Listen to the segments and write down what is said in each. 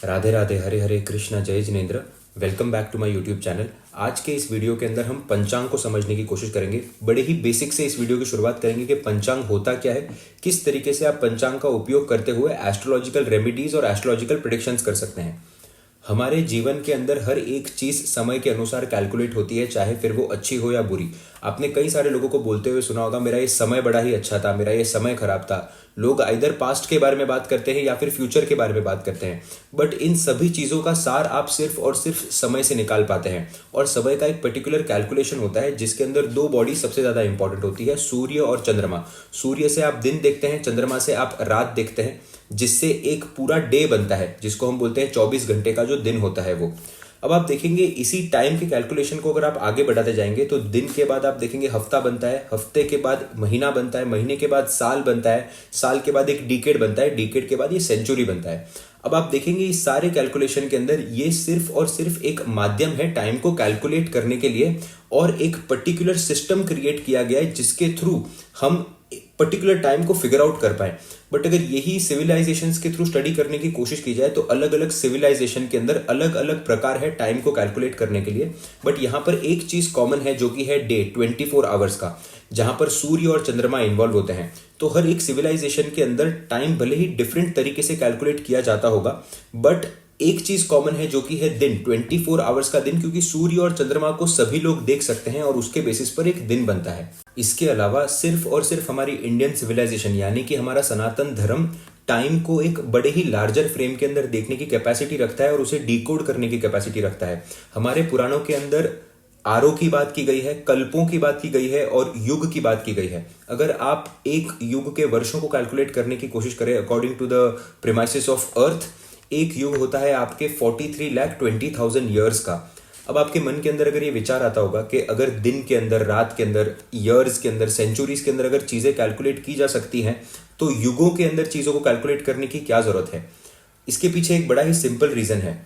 राधे राधे, हरे हरे कृष्णा, जय Jinendra. Welcome back to my YouTube channel. आज के इस वीडियो के अंदर हम पंचांग को समझने की कोशिश करेंगे। बड़े ही बेसिक से इस वीडियो की शुरुआत करेंगे कि पंचांग होता क्या है, किस तरीके से आप पंचांग का उपयोग करते हुए एस्ट्रोलॉजिकल रेमेडीज और एस्ट्रोलॉजिकल प्रेडिक्शंस कर सकते हैं। हमारे जीवन के अंदर हर एक चीज़ समय के अनुसार कैलकुलेट होती है, चाहे फिर वो अच्छी हो या बुरी। आपने कई सारे लोगों को बोलते हुए सुना होगा, मेरा ये समय बड़ा ही अच्छा था, मेरा ये समय खराब था। लोग आइदर पास्ट के बारे में बात करते हैं या फिर फ्यूचर के बारे में बात करते हैं, बट इन सभी चीज़ों का सार आप सिर्फ और सिर्फ समय से निकाल पाते हैं। और समय का एक पर्टिकुलर कैलकुलेशन होता है जिसके अंदर दो बॉडी सबसे ज़्यादा इंपॉर्टेंट होती है, सूर्य और चंद्रमा। सूर्य से आप दिन देखते हैं, चंद्रमा से आप रात देखते हैं, जिससे एक पूरा डे बनता है, जिसको हम बोलते हैं 24 घंटे का जो दिन होता है वो। अब आप देखेंगे इसी टाइम के कैलकुलेशन को अगर आप आगे बढ़ाते जाएंगे तो दिन के बाद आप देखेंगे हफ्ता बनता है, हफ्ते के बाद महीना बनता है, महीने के बाद साल बनता है, साल के बाद एक डिकेड बनता है, डिकेड के बाद ये सेंचुरी बनता है। अब आप देखेंगे इस सारे कैलकुलेशन के अंदर ये सिर्फ और सिर्फ एक माध्यम है टाइम को कैलकुलेट करने के लिए, और एक पर्टिकुलर सिस्टम क्रिएट किया गया है जिसके थ्रू हम पर्टिकुलर टाइम को फिगर आउट कर पाए। बट अगर यही सिविलाइजेशंस के थ्रू स्टडी करने की कोशिश की जाए तो अलग अलग सिविलाइजेशन के अंदर अलग अलग प्रकार है टाइम को कैलकुलेट करने के लिए। बट यहाँ पर एक चीज कॉमन है जो कि है डे, 24 आवर्स का, जहां पर सूर्य और चंद्रमा इन्वॉल्व होते हैं। तो हर एक सिविलाइजेशन के अंदर टाइम भले ही डिफरेंट तरीके से कैलकुलेट किया जाता होगा, बट एक चीज कॉमन है जो कि है दिन, 24 आवर्स का दिन, क्योंकि सूर्य और चंद्रमा को सभी लोग देख सकते हैं और उसके बेसिस पर एक दिन बनता है। इसके अलावा सिर्फ और सिर्फ हमारी इंडियन सिविलाइजेशन यानी कि हमारा सनातन धर्म टाइम को एक बड़े ही लार्जर फ्रेम के अंदर देखने की कैपेसिटी रखता है और उसे डिकोड करने की कैपेसिटी रखता है। हमारे पुराणों के अंदर आरो की बात की गई है, कल्पों की बात की गई है और युग की बात की गई है। अगर आप एक युग के वर्षों को कैलकुलेट करने की कोशिश करें according to the premises of earth, एक युग होता है आपके 43,20,000 ईयर्स का। अब आपके मन के अंदर अगर ये विचार आता होगा कि अगर दिन के अंदर, रात के अंदर, ईयर्स के अंदर, सेंचुरीज के अंदर अगर चीजें कैलकुलेट की जा सकती हैं तो युगों के अंदर चीजों को कैलकुलेट करने की क्या जरूरत है। इसके पीछे एक बड़ा ही सिंपल रीजन है।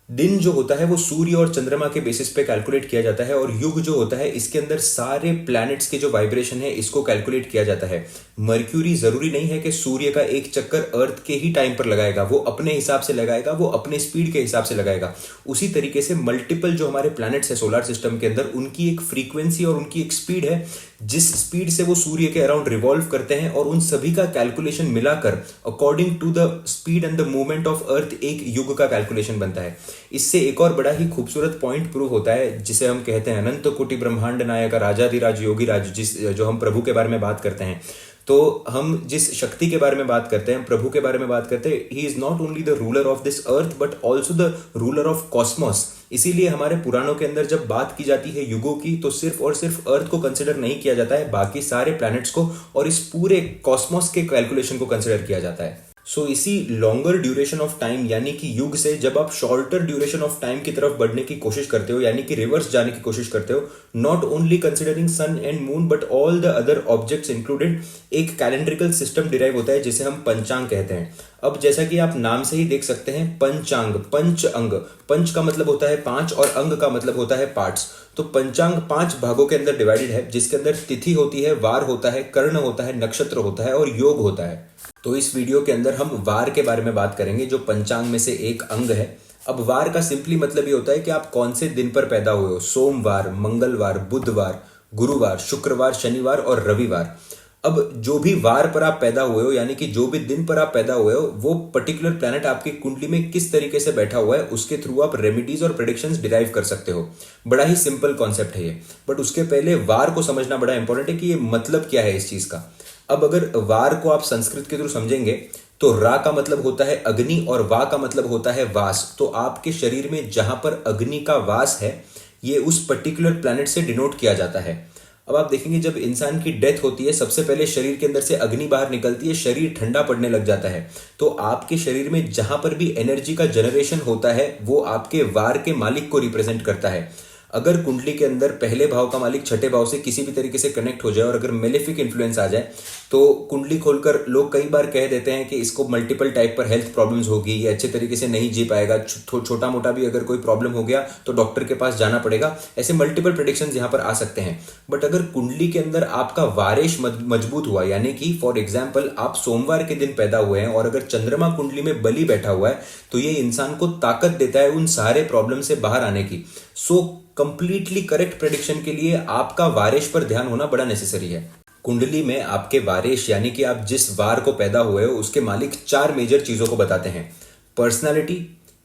दिन जो होता है वो सूर्य और चंद्रमा के बेसिस पे कैलकुलेट किया जाता है, और युग जो होता है इसके अंदर सारे प्लैनेट्स के जो वाइब्रेशन है इसको कैलकुलेट किया जाता है। मर्क्यूरी जरूरी नहीं है कि सूर्य का एक चक्कर अर्थ के ही टाइम पर लगाएगा, वो अपने हिसाब से लगाएगा, वो अपने स्पीड के हिसाब से लगाएगा। उसी तरीके से मल्टीपल जो हमारे प्लैनेट्स है सोलर सिस्टम के अंदर, उनकी एक फ्रीक्वेंसी और उनकी एक स्पीड है जिस स्पीड से वो सूर्य के अराउंड रिवॉल्व करते हैं, और उन सभी का कैलकुलेशन मिलाकर according to the speed and the movement of earth एक युग का कैलकुलेशन बनता है। इससे एक और बड़ा ही खूबसूरत पॉइंट प्रूव होता है जिसे हम कहते हैं अनंत कोटि ब्रह्मांड नायक राजाधिराज योगीराज, जो हम प्रभु के बारे में बात करते हैं। तो हम जिस शक्ति के बारे में बात करते हैं, प्रभु के बारे में बात करते हैं, he is not only the ruler of this earth but also the ruler of Cosmos. इसीलिए हमारे पुराणों के अंदर जब बात की जाती है युगों की तो सिर्फ और सिर्फ अर्थ को कंसिडर नहीं किया जाता है, बाकी सारे प्लैनेट्स को और इस पूरे कॉस्मोस के कैलकुलेशन को कंसिडर किया जाता है। सो इसी लॉन्गर ड्यूरेशन ऑफ टाइम यानी कि युग से जब आप शॉर्टर ड्यूरेशन ऑफ टाइम की तरफ बढ़ने की कोशिश करते हो, यानी कि रिवर्स जाने की कोशिश करते हो, not only considering sun and moon but all the other objects included, एक कैलेंड्रिकल सिस्टम डिराइव होता है जिसे हम पंचांग कहते हैं। अब जैसा कि आप नाम से ही देख सकते हैं, पंचांग, पंच अंग, पंच का मतलब होता है 5 और अंग का मतलब होता है पार्ट्स। तो पंचांग 5 भागों के अंदर डिवाइडेड है, जिसके अंदर तिथि होती है, वार होता है, कर्ण होता है, नक्षत्र होता है और योग होता है। तो इस वीडियो के अंदर हम वार के बारे में बात करेंगे जो पंचांग में से एक अंग है। अब वार का सिंपली मतलब ये होता है कि आप कौन से दिन पर पैदा हुए हो, सोमवार, मंगलवार, बुधवार, गुरुवार, शुक्रवार, शनिवार और रविवार। अब जो भी वार पर आप पैदा हुए हो यानी कि जो भी दिन पर आप पैदा हुए हो, वो पर्टिकुलर प्लैनेट आपकी कुंडली में किस तरीके से बैठा हुआ है उसके थ्रू आप रेमेडीज और प्रेडिक्शंस डिराइव कर सकते हो। बड़ा ही सिंपल कॉन्सेप्ट है ये, बट उसके पहले वार को समझना बड़ा इंपॉर्टेंट है कि ये मतलब क्या है इस चीज का। अब अगर वार को आप संस्कृत के थ्रू समझेंगे तो रा का मतलब होता है अग्नि और वा का मतलब होता है वास। तो आपके शरीर में जहां पर अग्नि का वास है ये उस पर्टिकुलर प्लैनेट से डिनोट किया जाता है। अब आप देखेंगे जब इंसान की डेथ होती है सबसे पहले शरीर के अंदर से अग्नि बाहर निकलती है, शरीर ठंडा पड़ने लग जाता है। तो आपके शरीर में जहां पर भी एनर्जी का जनरेशन होता है वो आपके वार के मालिक को रिप्रेजेंट करता है। अगर कुंडली के अंदर पहले भाव का मालिक छठे भाव से किसी भी तरीके से कनेक्ट हो जाए और अगर मेलेफिक इन्फ्लुएंस आ जाए तो कुंडली खोलकर लोग कई बार कह देते हैं कि इसको मल्टीपल टाइप पर हेल्थ प्रॉब्लम्स होगी, ये अच्छे तरीके से नहीं जी पाएगा, छोटा मोटा भी अगर कोई प्रॉब्लम हो गया तो डॉक्टर के पास जाना पड़ेगा। ऐसे मल्टीपल प्रेडिक्शंस यहाँ पर आ सकते हैं। बट अगर कुंडली के अंदर आपका वारेश मजबूत हुआ, यानी कि फॉर एग्जाम्पल आप सोमवार के दिन पैदा हुए हैं और अगर चंद्रमा कुंडली में बली बैठा हुआ है तो ये इंसान को ताकत देता है उन सारे प्रॉब्लम से बाहर आने की। सो कंप्लीटली करेक्ट प्रेडिक्शन के लिए आपका वारेश पर ध्यान होना बड़ा नेसेसरी है। कुंडली में आपके वारेश यानी कि आप जिस वार को पैदा हुए हो उसके मालिक 4 मेजर चीजों को बताते हैं: personality,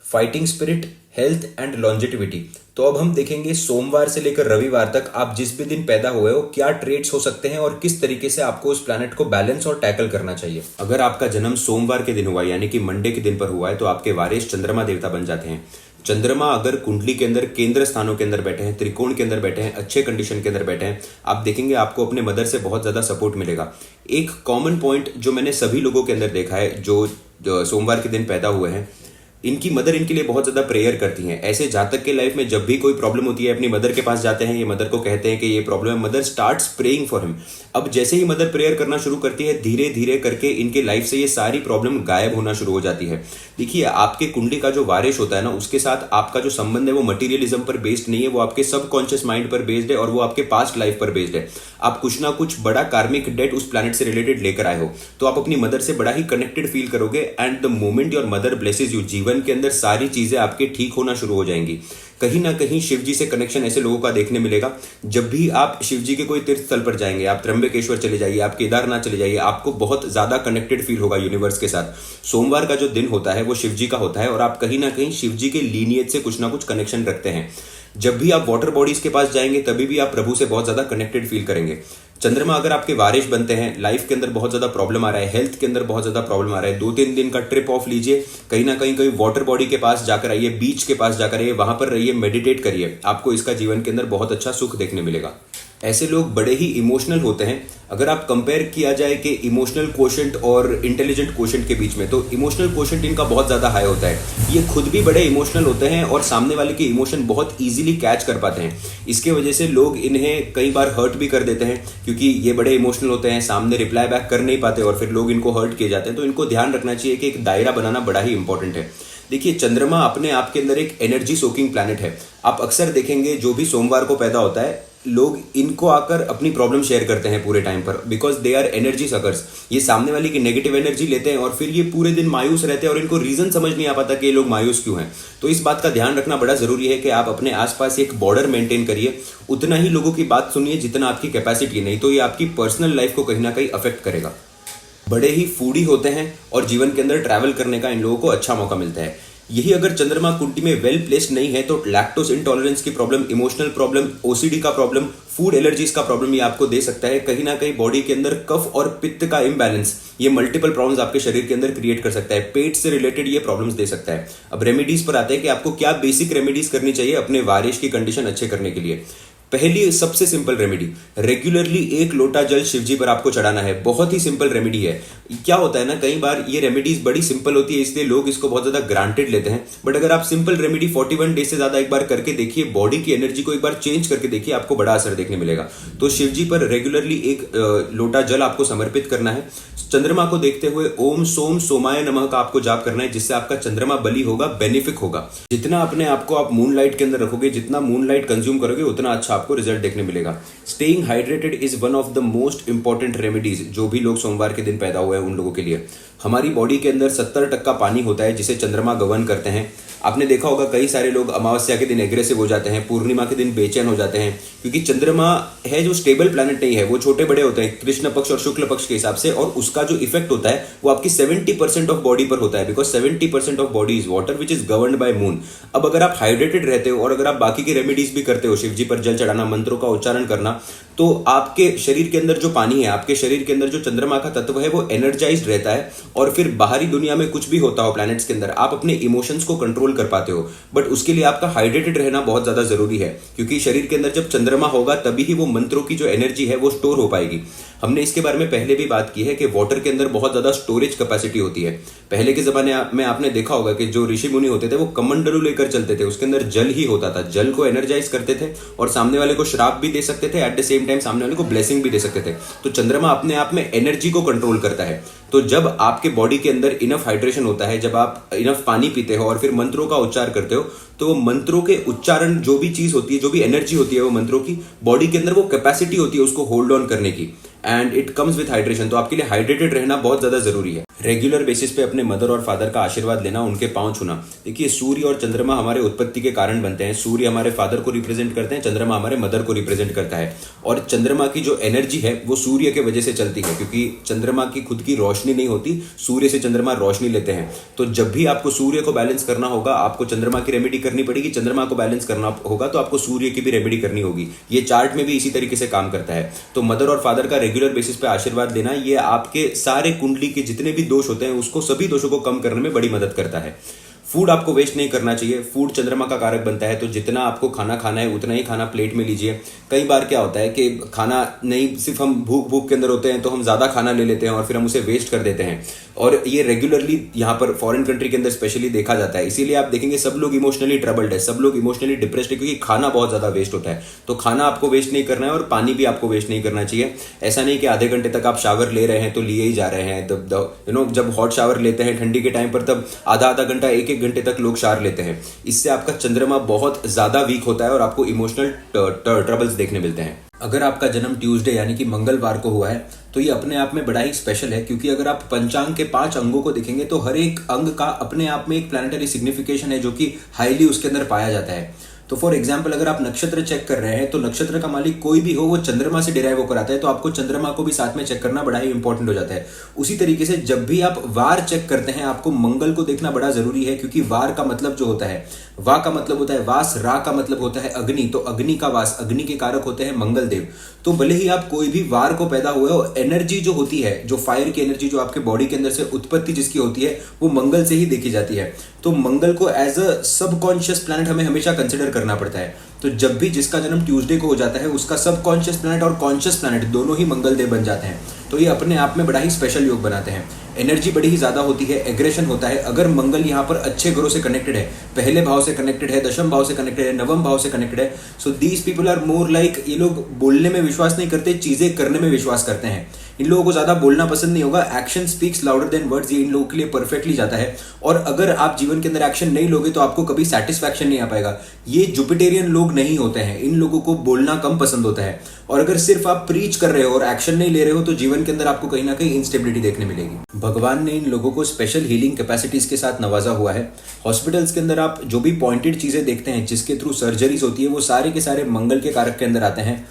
fighting spirit, health and longevity. तो अब हम देखेंगे सोमवार से लेकर रविवार तक आप जिस भी दिन पैदा हुए हो क्या ट्रेड्स हो सकते हैं और किस तरीके से आपको उस प्लैनेट को बैलेंस और टैकल करना चाहिए। अगर आपका जन्म सोमवार के दिन हुआ यानी कि मंडे के दिन पर हुआ है तो आपके वारेश चंद्रमा देवता बन जाते हैं। चंद्रमा अगर कुंडली के अंदर केंद्र स्थानों के अंदर बैठे हैं, त्रिकोण के अंदर बैठे हैं, अच्छे कंडीशन के अंदर बैठे हैं, आप देखेंगे आपको अपने मदर से बहुत ज्यादा सपोर्ट मिलेगा। एक कॉमन पॉइंट जो मैंने सभी लोगों के अंदर देखा है जो सोमवार के दिन पैदा हुए हैं, इनकी मदर इनके लिए बहुत ज्यादा प्रेयर करती हैं। ऐसे जातक के लाइफ में जब भी कोई प्रॉब्लम होती है अपनी मदर के पास जाते हैं, ये मदर को कहते हैं कि ये प्रॉब्लम है, mother starts praying for him. अब जैसे ही मदर प्रेयर करना शुरू करती है धीरे धीरे करके इनके लाइफ से ये सारी प्रॉब्लम गायब होना शुरू हो जाती है। देखिए आपके कुंडली का जो वारिश होता है ना, उसके साथ आपका जो संबंध है वो मटीरियलिज्म पर बेस्ड नहीं है, वो आपके सबकॉन्शियस माइंड पर बेस्ड है और वो आपके पास्ट लाइफ पर बेस्ड है। आप कुछ ना कुछ बड़ा कार्मिक डेट उस प्लैनेट से रिलेटेड लेकर आए हो तो आप अपनी मदर से बड़ा ही कनेक्टेड फील करोगे। And the moment your mother blesses you, जीवन के अंदर सारी चीजें आपके ठीक होना शुरू हो जाएंगी। कहीं ना कहीं शिव जी से कनेक्शन ऐसे लोगों का देखने मिलेगा। जब भी आप शिव जी के कोई तीर्थ स्थल पर जाएंगे, आप त्र्यंबकेश्वर चले जाइए, आप केदारनाथ चले जाइए, आपको बहुत ज्यादा कनेक्टेड फील होगा यूनिवर्स के साथ। सोमवार का जो दिन होता है वो शिव जी का होता है और आप कहीं ना कहीं शिव जी के लीनियज से कुछ ना कुछ कनेक्शन रखते हैं। जब भी आप वाटर बॉडीज के पास जाएंगे तभी भी आप प्रभु से बहुत ज्यादा कनेक्टेड फील करेंगे। चंद्रमा अगर आपके वारिश बनते हैं, लाइफ के अंदर बहुत ज्यादा प्रॉब्लम आ रहा है, हेल्थ के अंदर बहुत ज्यादा प्रॉब्लम आ रहा है, 2-3 दिन का ट्रिप ऑफ लीजिए, कहीं ना कहीं वाटर बॉडी के पास जाकर आइए, बीच के पास जाकर आइए, वहां पर रहिए, मेडिटेट करिए, आपको इसका जीवन के अंदर बहुत अच्छा सुख देखने मिलेगा। ऐसे लोग बड़े ही इमोशनल होते हैं। अगर आप कंपेयर किया जाए कि इमोशनल कोशेंट और इंटेलिजेंट कोशेंट के बीच में, तो इमोशनल कोशेंट इनका बहुत ज्यादा हाई होता है। ये खुद भी बड़े इमोशनल होते हैं और सामने वाले के इमोशन बहुत इजीली कैच कर पाते हैं। इसके वजह से लोग इन्हें कई बार हर्ट भी कर देते हैं क्योंकि ये बड़े इमोशनल होते हैं, सामने रिप्लाई बैक कर नहीं पाते और फिर लोग इनको हर्ट किए जाते हैं। तो इनको ध्यान रखना चाहिए कि एक दायरा बनाना बड़ा ही इंपॉर्टेंट है। देखिए चंद्रमा अपने आप के अंदर एक एनर्जी सोकिंग प्लैनेट है। आप अक्सर देखेंगे जो भी सोमवार को पैदा होता है लोग इनको आकर अपनी प्रॉब्लम शेयर करते हैं पूरे टाइम पर, because they are energy suckers. ये सामने वाले की नेगेटिव एनर्जी लेते हैं और फिर ये पूरे दिन मायूस रहते हैं और इनको रीजन समझ नहीं आ पाता कि ये लोग मायूस क्यों हैं। तो इस बात का ध्यान रखना बड़ा जरूरी है कि आप अपने आसपास एक बॉर्डर मेंटेन करिए, उतना ही लोगों की बात सुनिए जितना आपकी कैपेसिटी, नहीं तो ये आपकी पर्सनल लाइफ को कहीं ना कहीं अफेक्ट करेगा। बड़े ही फूडी होते हैं और जीवन के अंदर ट्रैवल करने का इन लोगों को अच्छा मौका मिलता है। यही अगर चंद्रमा कुंडली में वेल प्लेस्ड नहीं है तो लैक्टोज इंटॉलरेंस की प्रॉब्लम, इमोशनल प्रॉब्लम, ओसीडी का प्रॉब्लम, फूड एलर्जीज का प्रॉब्लम ये आपको दे सकता है। कहीं ना कहीं बॉडी के अंदर कफ और पित्त का इम्बैलेंस ये मल्टीपल प्रॉब्लम्स आपके शरीर के अंदर क्रिएट कर सकता है। पेट से रिलेटेड ये प्रॉब्लम्स दे सकता है। अब रेमेडीज पर आते हैं कि आपको क्या बेसिक रेमेडीज करनी चाहिए अपने वारिश की कंडीशन अच्छे करने के लिए। पहली सबसे सिंपल रेमेडी, रेगुलरली 1 लोटा जल शिवजी पर आपको चढ़ाना है। बहुत ही सिंपल रेमेडी है। क्या होता है ना, कई बार ये रेमेडीज बड़ी सिंपल होती है इसलिए लोग इसको बहुत ज्यादा ग्रांटेड लेते हैं। बट अगर आप सिंपल रेमेडी 41 डेज से ज्यादा एक बार करके देखिए, बॉडी की एनर्जी को एक बार चेंज करके देखिए, आपको बड़ा असर देखने मिलेगा। तो शिवजी पर रेगुलरली 1 लोटा जल आपको समर्पित करना है। चंद्रमा को देखते हुए ओम सोम सोमाय नमः का आपको जाप करना है, जिससे आपका चंद्रमा बली होगा, बेनिफिक होगा। जितना अपने आपको आप मून लाइट के अंदर रखोगे, जितना मून लाइट कंज्यूम करोगे, उतना अच्छा आपको रिजल्ट देखने मिलेगा। Staying hydrated is one of the most important remedies जो भी लोग सोमवार के दिन पैदा हुए हैं उन लोगों के लिए। हमारी बॉडी के अंदर 70% पानी होता है जिसे चंद्रमा गवर्न करते हैं। आपने देखा होगा कई सारे लोग अमावस्या के दिन एग्रेसिव हो जाते हैं, पूर्णिमा के दिन बेचैन हो जाते हैं, क्योंकि चंद्रमा है जो स्टेबल प्लैनेट नहीं है, वो छोटे बड़े होते हैं कृष्ण पक्ष और शुक्ल पक्ष के हिसाब से, और उसका जो इफेक्ट होता है वो आपकी 70% ऑफ बॉडी पर होता है, because 70% of body is water which is governed bye moon. अब अगर आप हाइड्रेटेड रहते हो और अगर आप बाकी की रेमेडीज भी करते हो, शिवजी पर जल चढ़ाना, मंत्रों का उच्चारण करना, तो आपके शरीर के अंदर जो पानी है, आपके शरीर के अंदर जो चंद्रमा का तत्व है वो एनर्जाइज्ड रहता है, और फिर बाहरी दुनिया में कुछ भी होता हो प्लैनेट्स के अंदर, आप अपने इमोशंस को कंट्रोल कर पाते हो। बट उसके लिए आपका हाइड्रेटेड रहना बहुत ज्यादा जरूरी है, क्योंकि शरीर के अंदर जब चंद्रमा होगा तभी ही वो मंत्रों की जो एनर्जी है वो स्टोर हो पाएगी। हमने इसके बारे में पहले भी बात की है कि वाटर के अंदर बहुत ज्यादा स्टोरेज कैपेसिटी होती है। पहले के जमाने में आपने देखा होगा कि जो ऋषि मुनि होते थे वो कमंडलू लेकर चलते थे, उसके अंदर जल ही होता था, जल को एनर्जाइज करते थे और सामने वाले को श्राप भी दे सकते थे, एट द सेम टाइम सामने वाले को ब्लेसिंग भी दे सकते थे। तो चंद्रमा अपने आप में एनर्जी को कंट्रोल करता है। तो जब आपके बॉडी के अंदर इनफ हाइड्रेशन होता है, जब आप इनफ पानी पीते हो और फिर मंत्रों का उच्चार करते हो, तो वो मंत्रों के उच्चारण जो भी चीज होती है, जो भी एनर्जी होती है वो मंत्रों की, बॉडी के अंदर वो कैपेसिटी होती है उसको होल्ड ऑन करने की, and it comes with hydration. तो आपके लिए हाइड्रेटेड रहना बहुत ज्यादा जरूरी है। रेगुलर बेसिस पे अपने मदर और फादर का आशीर्वाद लेना, उनके पांव छूना। देखिए, सूर्य और चंद्रमा हमारे उत्पत्ति के कारण बनते हैं। सूर्य हमारे फादर को रिप्रेजेंट करते हैं, चंद्रमा हमारे मदर को रिप्रेजेंट करता है। और चंद्रमा की जो एनर्जी है वो सूर्य के वजह से चलती है, क्योंकि चंद्रमा की खुद की रोशनी नहीं होती, सूर्य से चंद्रमा रोशनी लेते हैं। तो जब भी आपको सूर्य को बैलेंस करना होगा, आपको चंद्रमा की रेमेडी करनी पड़ेगी। चंद्रमा को बैलेंस करना होगा तो आपको सूर्य की भी रेमेडी करनी होगी। ये चार्ट में भी इसी तरीके से काम करता है। तो मदर और फादर का रेगुलर बेसिस पे आशीर्वाद लेना, ये आपके सारे कुंडली के जितने भी दोष होते हैं उसको, सभी दोषों को कम करने में बड़ी मदद करता है। फूड आपको वेस्ट नहीं करना चाहिए। फूड चंद्रमा का कारक बनता है, तो जितना आपको खाना खाना है उतना ही खाना प्लेट में लीजिए। कई बार क्या होता है कि खाना नहीं, सिर्फ हम भूख के अंदर होते हैं तो हम ज्यादा खाना ले लेते हैं और फिर हम उसे वेस्ट कर देते हैं। और ये रेगुलरली यहाँ पर फॉरेन कंट्री के अंदर स्पेशली देखा जाता है। इसीलिए आप देखेंगे सब लोग इमोशनली ट्रबल्ड है, सब लोग इमोशनली डिप्रेस्ड है, क्योंकि खाना बहुत ज्यादा वेस्ट होता है। तो खाना आपको वेस्ट नहीं करना है और पानी भी आपको वेस्ट नहीं करना चाहिए। ऐसा नहीं कि आधे घंटे तक आप शावर ले रहे हैं तो लिए ही जा रहे हैं। जब हॉट शावर लेते हैं ठंडी के टाइम पर, तब आधा घंटा, एक घंटे तक लोग शावर लेते हैं। इससे आपका चंद्रमा बहुत ज्यादा वीक होता है और आपको इमोशनल ट्रबल्स देखने मिलते हैं। अगर आपका जन्म ट्यूसडे यानी कि मंगलवार को हुआ है तो ये अपने आप में बड़ा ही स्पेशल है, क्योंकि अगर आप पंचांग के 5 अंगों को देखेंगे तो हर एक अंग का अपने आप में एक प्लैनेटरी सिग्निफिकेशन है जो कि हाईली उसके अंदर पाया जाता है। तो फॉर एग्जाम्पल, अगर आप नक्षत्र चेक कर रहे हैं तो नक्षत्र का मालिक कोई भी हो वो चंद्रमा से डिराइव होकर आता है, तो आपको चंद्रमा को भी साथ में चेक करना बड़ा ही इंपॉर्टेंट हो जाता है। उसी तरीके से जब भी आप वार चेक करते हैं आपको मंगल को देखना बड़ा जरूरी है, क्योंकि वार का मतलब जो होता है, वा का मतलब होता है वास, रा का मतलब होता है अग्नि, तो अग्नि का वास, अग्नि के कारक होते हैं मंगल देव। तो भले ही आप कोई भी वार को पैदा हुए हो, एनर्जी जो होती है, जो फायर की एनर्जी जो आपके बॉडी के अंदर से उत्पत्ति जिसकी होती है वो मंगल से ही देखी जाती है। तो मंगल को एज अ सबकॉन्शियस प्लैनेट हमें हमेशा कंसिडर करना पड़ता है। तो जब भी जिसका जन्म ट्यूसडे को हो जाता है उसका सबकॉन्शियस प्लैनेट और कॉन्शियस प्लैनेट दोनों ही मंगल देव बन जाते हैं। तो ये अपने आप में बड़ा ही स्पेशल योग बनाते हैं। एनर्जी बड़ी ही ज्यादा होती है, एग्रेशन होता है। अगर मंगल यहाँ पर अच्छे ग्रहों से कनेक्टेड है, पहले भाव से कनेक्टेड है, दशम भाव से कनेक्टेड है, नवम भाव से कनेक्टेड है, so these people are more like, ये लोग बोलने में विश्वास नहीं करते, चीजें करने में विश्वास करते हैं। इन लोगों को ज्यादा बोलना पसंद नहीं होगा। Action speaks louder than words, ये इन लोगों के लिए परफेक्टली जाता है। और अगर आप जीवन के अंदर एक्शन नहीं लोगे तो आपको कभी सेटिस्फैक्शन नहीं आ पाएगा। ये जुपिटेरियन लोग नहीं होते हैं, इन लोगों को बोलना कम पसंद होता है। और अगर सिर्फ आप प्रीच कर रहे हो और एक्शन नहीं ले रहे हो तो जीवन के अंदर आपको कहीं ना कहीं इंस्टेबिलिटी देखने मिलेगी। भगवान ने इन लोगों को स्पेशल हीलिंग कैपेसिटीज के साथ नवाजा हुआ है। हॉस्पिटल्स के अंदर आप जो भी पॉइंटेड चीजें देखते हैं जिसके थ्रू सर्जरीज होती है वो सारे के सारे मंगल के कारक के अंदर आते हैं।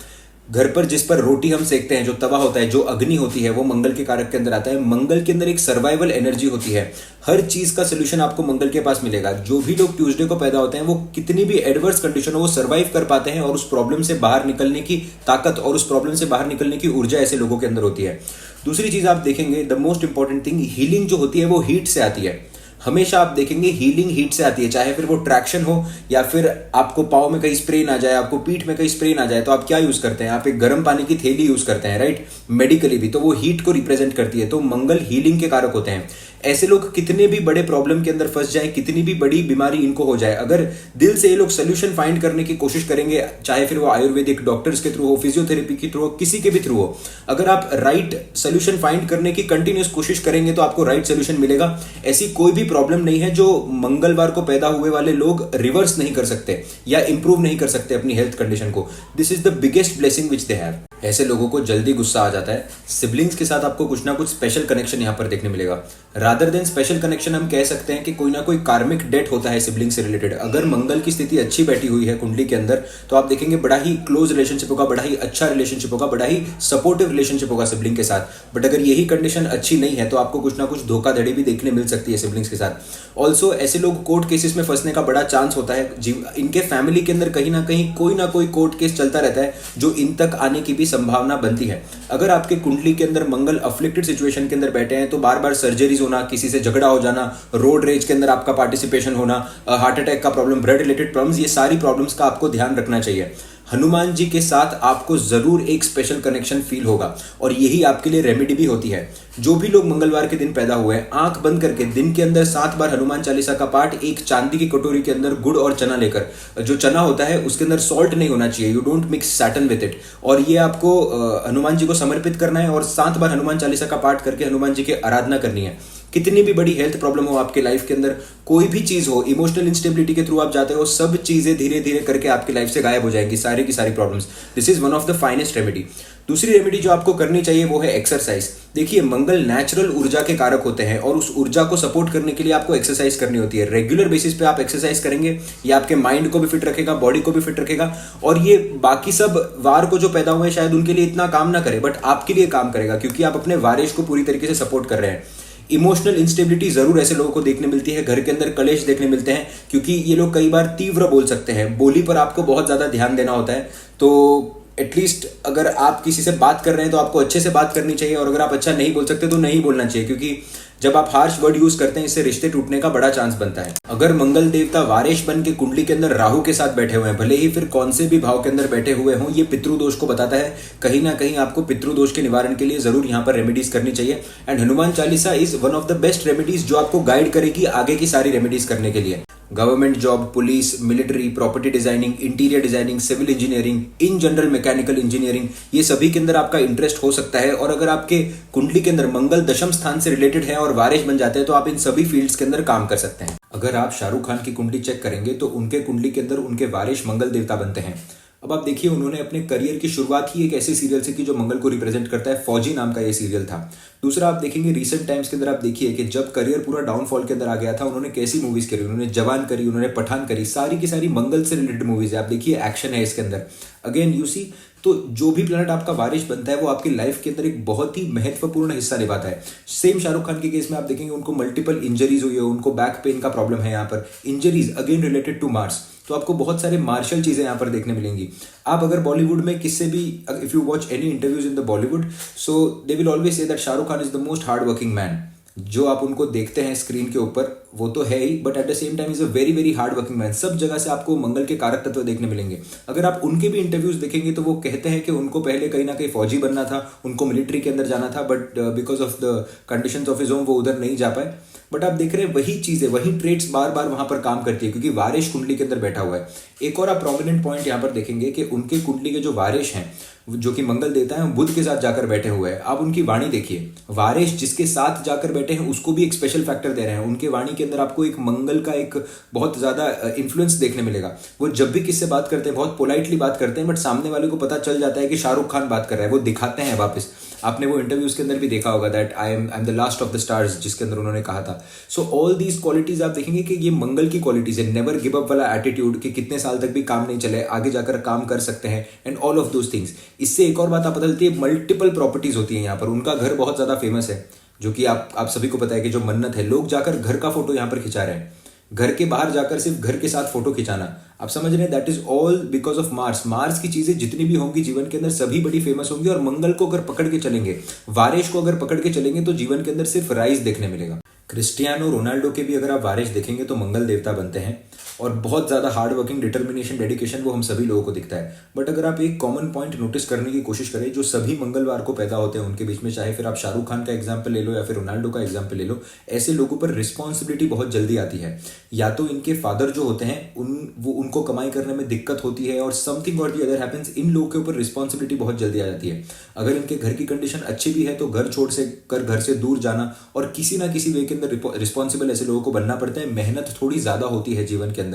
घर पर जिस पर रोटी हम सेकते हैं, जो तवा होता है, जो अग्नि होती है, वो मंगल के कारक के अंदर आता है। मंगल के अंदर एक सर्वाइवल एनर्जी होती है। हर चीज का सोल्यूशन आपको मंगल के पास मिलेगा। जो भी लोग ट्यूसडे को पैदा होते हैं वो कितनी भी एडवर्स कंडीशन हो वो सर्वाइव कर पाते हैं और उस प्रॉब्लम से बाहर निकलने की ताकत और उस प्रॉब्लम से बाहर निकलने की ऊर्जा ऐसे लोगों के अंदर होती है। दूसरी चीज आप देखेंगे, the most important thing, healing जो होती है वो हीट से आती है। हमेशा आप देखेंगे हीलिंग हीट से आती है, चाहे फिर वो ट्रैक्शन हो या फिर आपको पाँव में कहीं स्प्रे ना जाए, आपको पीठ में कहीं स्प्रे ना जाए, तो आप क्या यूज करते हैं? आप एक गर्म पानी की थैली यूज करते हैं, राइट? मेडिकली भी तो वो हीट को रिप्रेजेंट करती है। तो मंगल हीलिंग के कारक होते हैं। ऐसे लोग कितने भी बड़े प्रॉब्लम के अंदर फंस जाए, कितनी भी बड़ी बीमारी इनको हो जाए, अगर दिल से ये लोग सोल्यूशन फाइंड करने की कोशिश करेंगे, चाहे फिर वो आयुर्वेदिक डॉक्टर्स के थ्रू हो, फिजियोथेरेपी के थ्रू हो, किसी के भी थ्रू हो, अगर आप राइट सोल्यूशन फाइंड करने की कंटिन्यूस कोशिश करेंगे तो आपको राइट सोल्यूशन मिलेगा। ऐसी कोई भी प्रॉब्लम नहीं है जो मंगलवार को पैदा हुए वाले लोग रिवर्स नहीं कर सकते या इंप्रूव नहीं कर सकते अपनी हेल्थ कंडीशन को। This is the biggest blessing which they have. ऐसे लोगों को जल्दी गुस्सा आ जाता है। सिबलिंग्स के साथ आपको कुछ ना कुछ स्पेशल कनेक्शन यहाँ पर देखने मिलेगा। रादर देन स्पेशल कनेक्शन हम कह सकते हैं कि कोई ना कोई कार्मिक डेट होता है सिबलिंग से रिलेटेड। अगर मंगल की स्थिति अच्छी बैठी हुई है कुंडली के अंदर तो आप देखेंगे बड़ा ही क्लोज रिलेशनशिप होगा, बड़ा ही अच्छा रिलेशनशिप होगा, बड़ा ही सपोर्टिव रिलेशनशिप होगा सिबलिंग के साथ। बट अगर यही कंडीशन अच्छी नहीं है तो आपको कुछ ना कुछ धोखाधड़ी भी देखने मिल सकती है सिबलिंग्स के साथ। ऑल्सो ऐसे लोग कोर्ट केसेस में फंसने का बड़ा चांस होता है। इनके फैमिली के अंदर कहीं ना कहीं कोई ना कोई कोर्ट केस चलता रहता है जो इन तक आने की भी संभावना बनती है। अगर आपके कुंडली के अंदर मंगल अफ्लिक्टेड सिचुएशन के अंदर बैठे हैं तो बार बार सर्जरीज होना, किसी से झगड़ा हो जाना, रोड रेज के अंदर आपका पार्टिसिपेशन होना, हार्ट अटैक का प्रॉब्लम, ब्लड रिलेटेड प्रॉब्लम्स, ये सारी प्रॉब्लम्स का आपको ध्यान रखना चाहिए। हनुमान जी के साथ आपको जरूर एक स्पेशल कनेक्शन फील होगा और यही आपके लिए रेमेडी भी होती है। जो भी लोग मंगलवार के दिन पैदा हुए हैं, आंख बंद करके दिन के अंदर 7 बार हनुमान चालीसा का पाठ एक चांदी की कटोरी के अंदर गुड़ और चना लेकर, जो चना होता है उसके अंदर सॉल्ट नहीं होना चाहिए, you don't mix Saturn with it, और ये आपको हनुमान जी को समर्पित करना है और 7 बार हनुमान चालीसा का पाठ करके हनुमान जी की आराधना करनी है। कितनी भी बड़ी हेल्थ प्रॉब्लम हो आपके लाइफ के अंदर, कोई भी चीज हो, इमोशनल इंस्टेबिलिटी के थ्रू आप जाते हो, सब चीजें धीरे धीरे करके आपकी लाइफ से गायब हो जाएंगी, सारी की सारी problems. This is one of the finest remedy. दूसरी रेमेडी जो आपको करनी चाहिए वो है एक्सरसाइज। देखिए, मंगल नेचुरल ऊर्जा के कारक होते हैं और उस ऊर्जा को सपोर्ट करने के लिए आपको एक्सरसाइज करनी होती है। रेगुलर बेसिस पे आप एक्सरसाइज करेंगे, ये आपके माइंड को भी फिट रखेगा, बॉडी को भी फिट रखेगा, और ये बाकी सब वार को जो पैदा हुए शायद उनके लिए इतना काम ना करे, बट आपके लिए काम करेगा क्योंकि आप अपने वारिश को पूरी तरीके से सपोर्ट कर रहे हैं। इमोशनल इंस्टेबिलिटी जरूर ऐसे लोगों को देखने मिलती है, घर के अंदर कलेश देखने मिलते हैं, क्योंकि ये लोग कई बार तीव्र बोल सकते हैं, बोली पर आपको बहुत ज्यादा ध्यान देना होता है। तो एटलीस्ट अगर आप किसी से बात कर रहे हैं तो आपको अच्छे से बात करनी चाहिए, और अगर आप अच्छा नहीं बोल सकते तो नहीं बोलना चाहिए, क्योंकि जब आप हार्श वर्ड यूज करते हैं इससे रिश्ते टूटने का बड़ा चांस बनता है। अगर मंगल देवता वारिश बन के कुंडली के अंदर राहु के साथ बैठे हुए हैं, भले ही फिर कौन से भी भाव के अंदर बैठे हुए हों, ये पितृदोष को बताता है। कहीं ना कहीं आपको पितृदोष के निवारण के लिए जरूर यहाँ पर रेमेडीज करनी चाहिए। And Hanuman Chalisa is one of the best remedies जो आपको गाइड करेगी आगे की सारी रेमेडीज करने के लिए। Government job, police, military, property designing, interior designing, civil engineering, in general mechanical engineering, ये सभी के अंदर आपका इंटरेस्ट हो सकता है। और अगर आपके कुंडली के अंदर मंगल दशम स्थान से रिलेटेड है और वारिश बन जाते हैं तो आप इन सभी फील्ड्स के अंदर काम कर सकते हैं। अगर आप शाहरुख खान की कुंडली चेक करेंगे तो उनके कुंडली के अंदर उनके वारिश मंगल देवता बनते हैं। अब आप देखिए, उन्होंने अपने करियर की शुरुआत ही एक ऐसे सीरियल से की जो मंगल को रिप्रेजेंट करता है, फौजी नाम का ये सीरियल था। दूसरा, आप देखेंगे रिसेंट टाइम्स के अंदर आप देखिए कि जब करियर पूरा डाउनफॉल के अंदर आ गया था, उन्होंने कैसी मूवीज करी, उन्होंने जवान करी, उन्होंने पठान करी, सारी की सारी मंगल से रिलेटेड मूवीज है। आप देखिए एक्शन है इसके अंदर, अगेन यू सी। तो जो भी प्लैनेट आपका वारिश बनता है वो आपकी लाइफ के अंदर एक बहुत ही महत्वपूर्ण हिस्सा निभाता है। सेम शाहरुख खान के केस में आप देखेंगे उनको मल्टीपल इंजरीज हुई है, उनको बैक पेन का प्रॉब्लम है यहाँ पर, injuries again related to Mars. तो आपको बहुत सारे मार्शल चीजें यहाँ पर देखने मिलेंगी। आप अगर बॉलीवुड में किससे भी, if you watch any interviews in the Bollywood, so they will always say that Shahrukh Khan is the most hard working man. जो आप उनको देखते हैं स्क्रीन के ऊपर वो तो है ही, but at the same time is a very very hard working man. सब जगह से आपको मंगल के कारक तत्व देखने मिलेंगे। अगर आप उनके भी इंटरव्यूज देखेंगे तो वो कहते हैं कि उनको पहले कहीं ना कहीं फौजी बनना था, उनको मिलिट्री के अंदर जाना था, but because of the conditions of his home वो उधर नहीं जा पाए। बट आप देख रहे हैं वही चीजें, वही ट्रेड्स बार बार वहां पर काम करती है, क्योंकि वारिश कुंडली के अंदर बैठा हुआ है। एक और आप प्रोमिनेंट पॉइंट यहाँ पर देखेंगे कि उनके कुंडली के जो वारिश हैं, जो कि मंगल देता है, बुध के साथ जाकर बैठे हुए हैं। आप उनकी वाणी देखिए, वारिश जिसके साथ जाकर बैठे हैं उसको भी एक स्पेशल फैक्टर दे रहे हैं। उनके वाणी के अंदर आपको एक मंगल का एक बहुत ज्यादा इन्फ्लुएंस देखने मिलेगा। वो जब भी किससे बात करते हैं बहुत पोलाइटली बात करते हैं, बट सामने वाले को पता चल जाता है कि शाहरुख खान बात कर रहा है, वो दिखाते हैं वापस। आपने वो इंटरव्यूज के अंदर भी देखा होगा that I am the last of the stars, जिसके अंदर उन्होंने कहा था। सो ऑल दीज क्वालिटीज आप देखेंगे कि ये मंगल की क्वालिटीज है। नेवर गिव अप वाला एटीट्यूड कि कितने साल तक भी काम नहीं चले, आगे जाकर काम कर सकते हैं, and all of those things. इससे एक और बात आप बदलती है, मल्टीपल प्रॉपर्टीज होती है यहाँ पर। उनका घर बहुत ज्यादा फेमस है, जो कि आप सभी को पता है कि जो मन्नत है, लोग जाकर घर का फोटो यहाँ पर खिंचा रहे हैं, घर के बाहर जाकर सिर्फ घर के साथ फोटो खिंचाना। आप समझ रहे हैं, that is all because of Mars. Mars की चीजें जितनी भी होंगी जीवन के अंदर सभी बड़ी फेमस होंगी, और मंगल को अगर पकड़ के चलेंगे, वारिश को अगर पकड़ के चलेंगे तो जीवन के अंदर सिर्फ राइज देखने मिलेगा। क्रिस्टियानो रोनाल्डो के भी अगर आप वारिश देखेंगे तो मंगल देवता बनते हैं, और बहुत ज़्यादा हार्ड वर्किंग, डिटर्मिनेशन, डेडिकेशन वो हम सभी लोगों को दिखता है। बट अगर आप एक कॉमन पॉइंट नोटिस करने की कोशिश करें, जो सभी मंगलवार को पैदा होते हैं उनके बीच में, चाहे फिर आप शाहरुख खान का एग्जाम्पल ले लो या फिर रोनाल्डो का एग्जाम्पल ले लो, ऐसे लोगों पर रिस्पॉन्सिबिलिटी बहुत जल्दी आती है। या तो इनके फादर जो होते हैं उनको कमाई करने में दिक्कत होती है, और समथिंग और दी अदर हैपेंस, इन लोगों के ऊपर रिस्पॉन्सिबिलिटी बहुत जल्दी आ जाती है। अगर इनके घर की कंडीशन अच्छी भी है तो घर छोड़ से कर घर से दूर जाना, और किसी ना किसी वे के अंदर रिस्पॉन्सिबल ऐसे लोगों को बनना पड़ता है। मेहनत थोड़ी ज्यादा होती है जीवन के अंदर,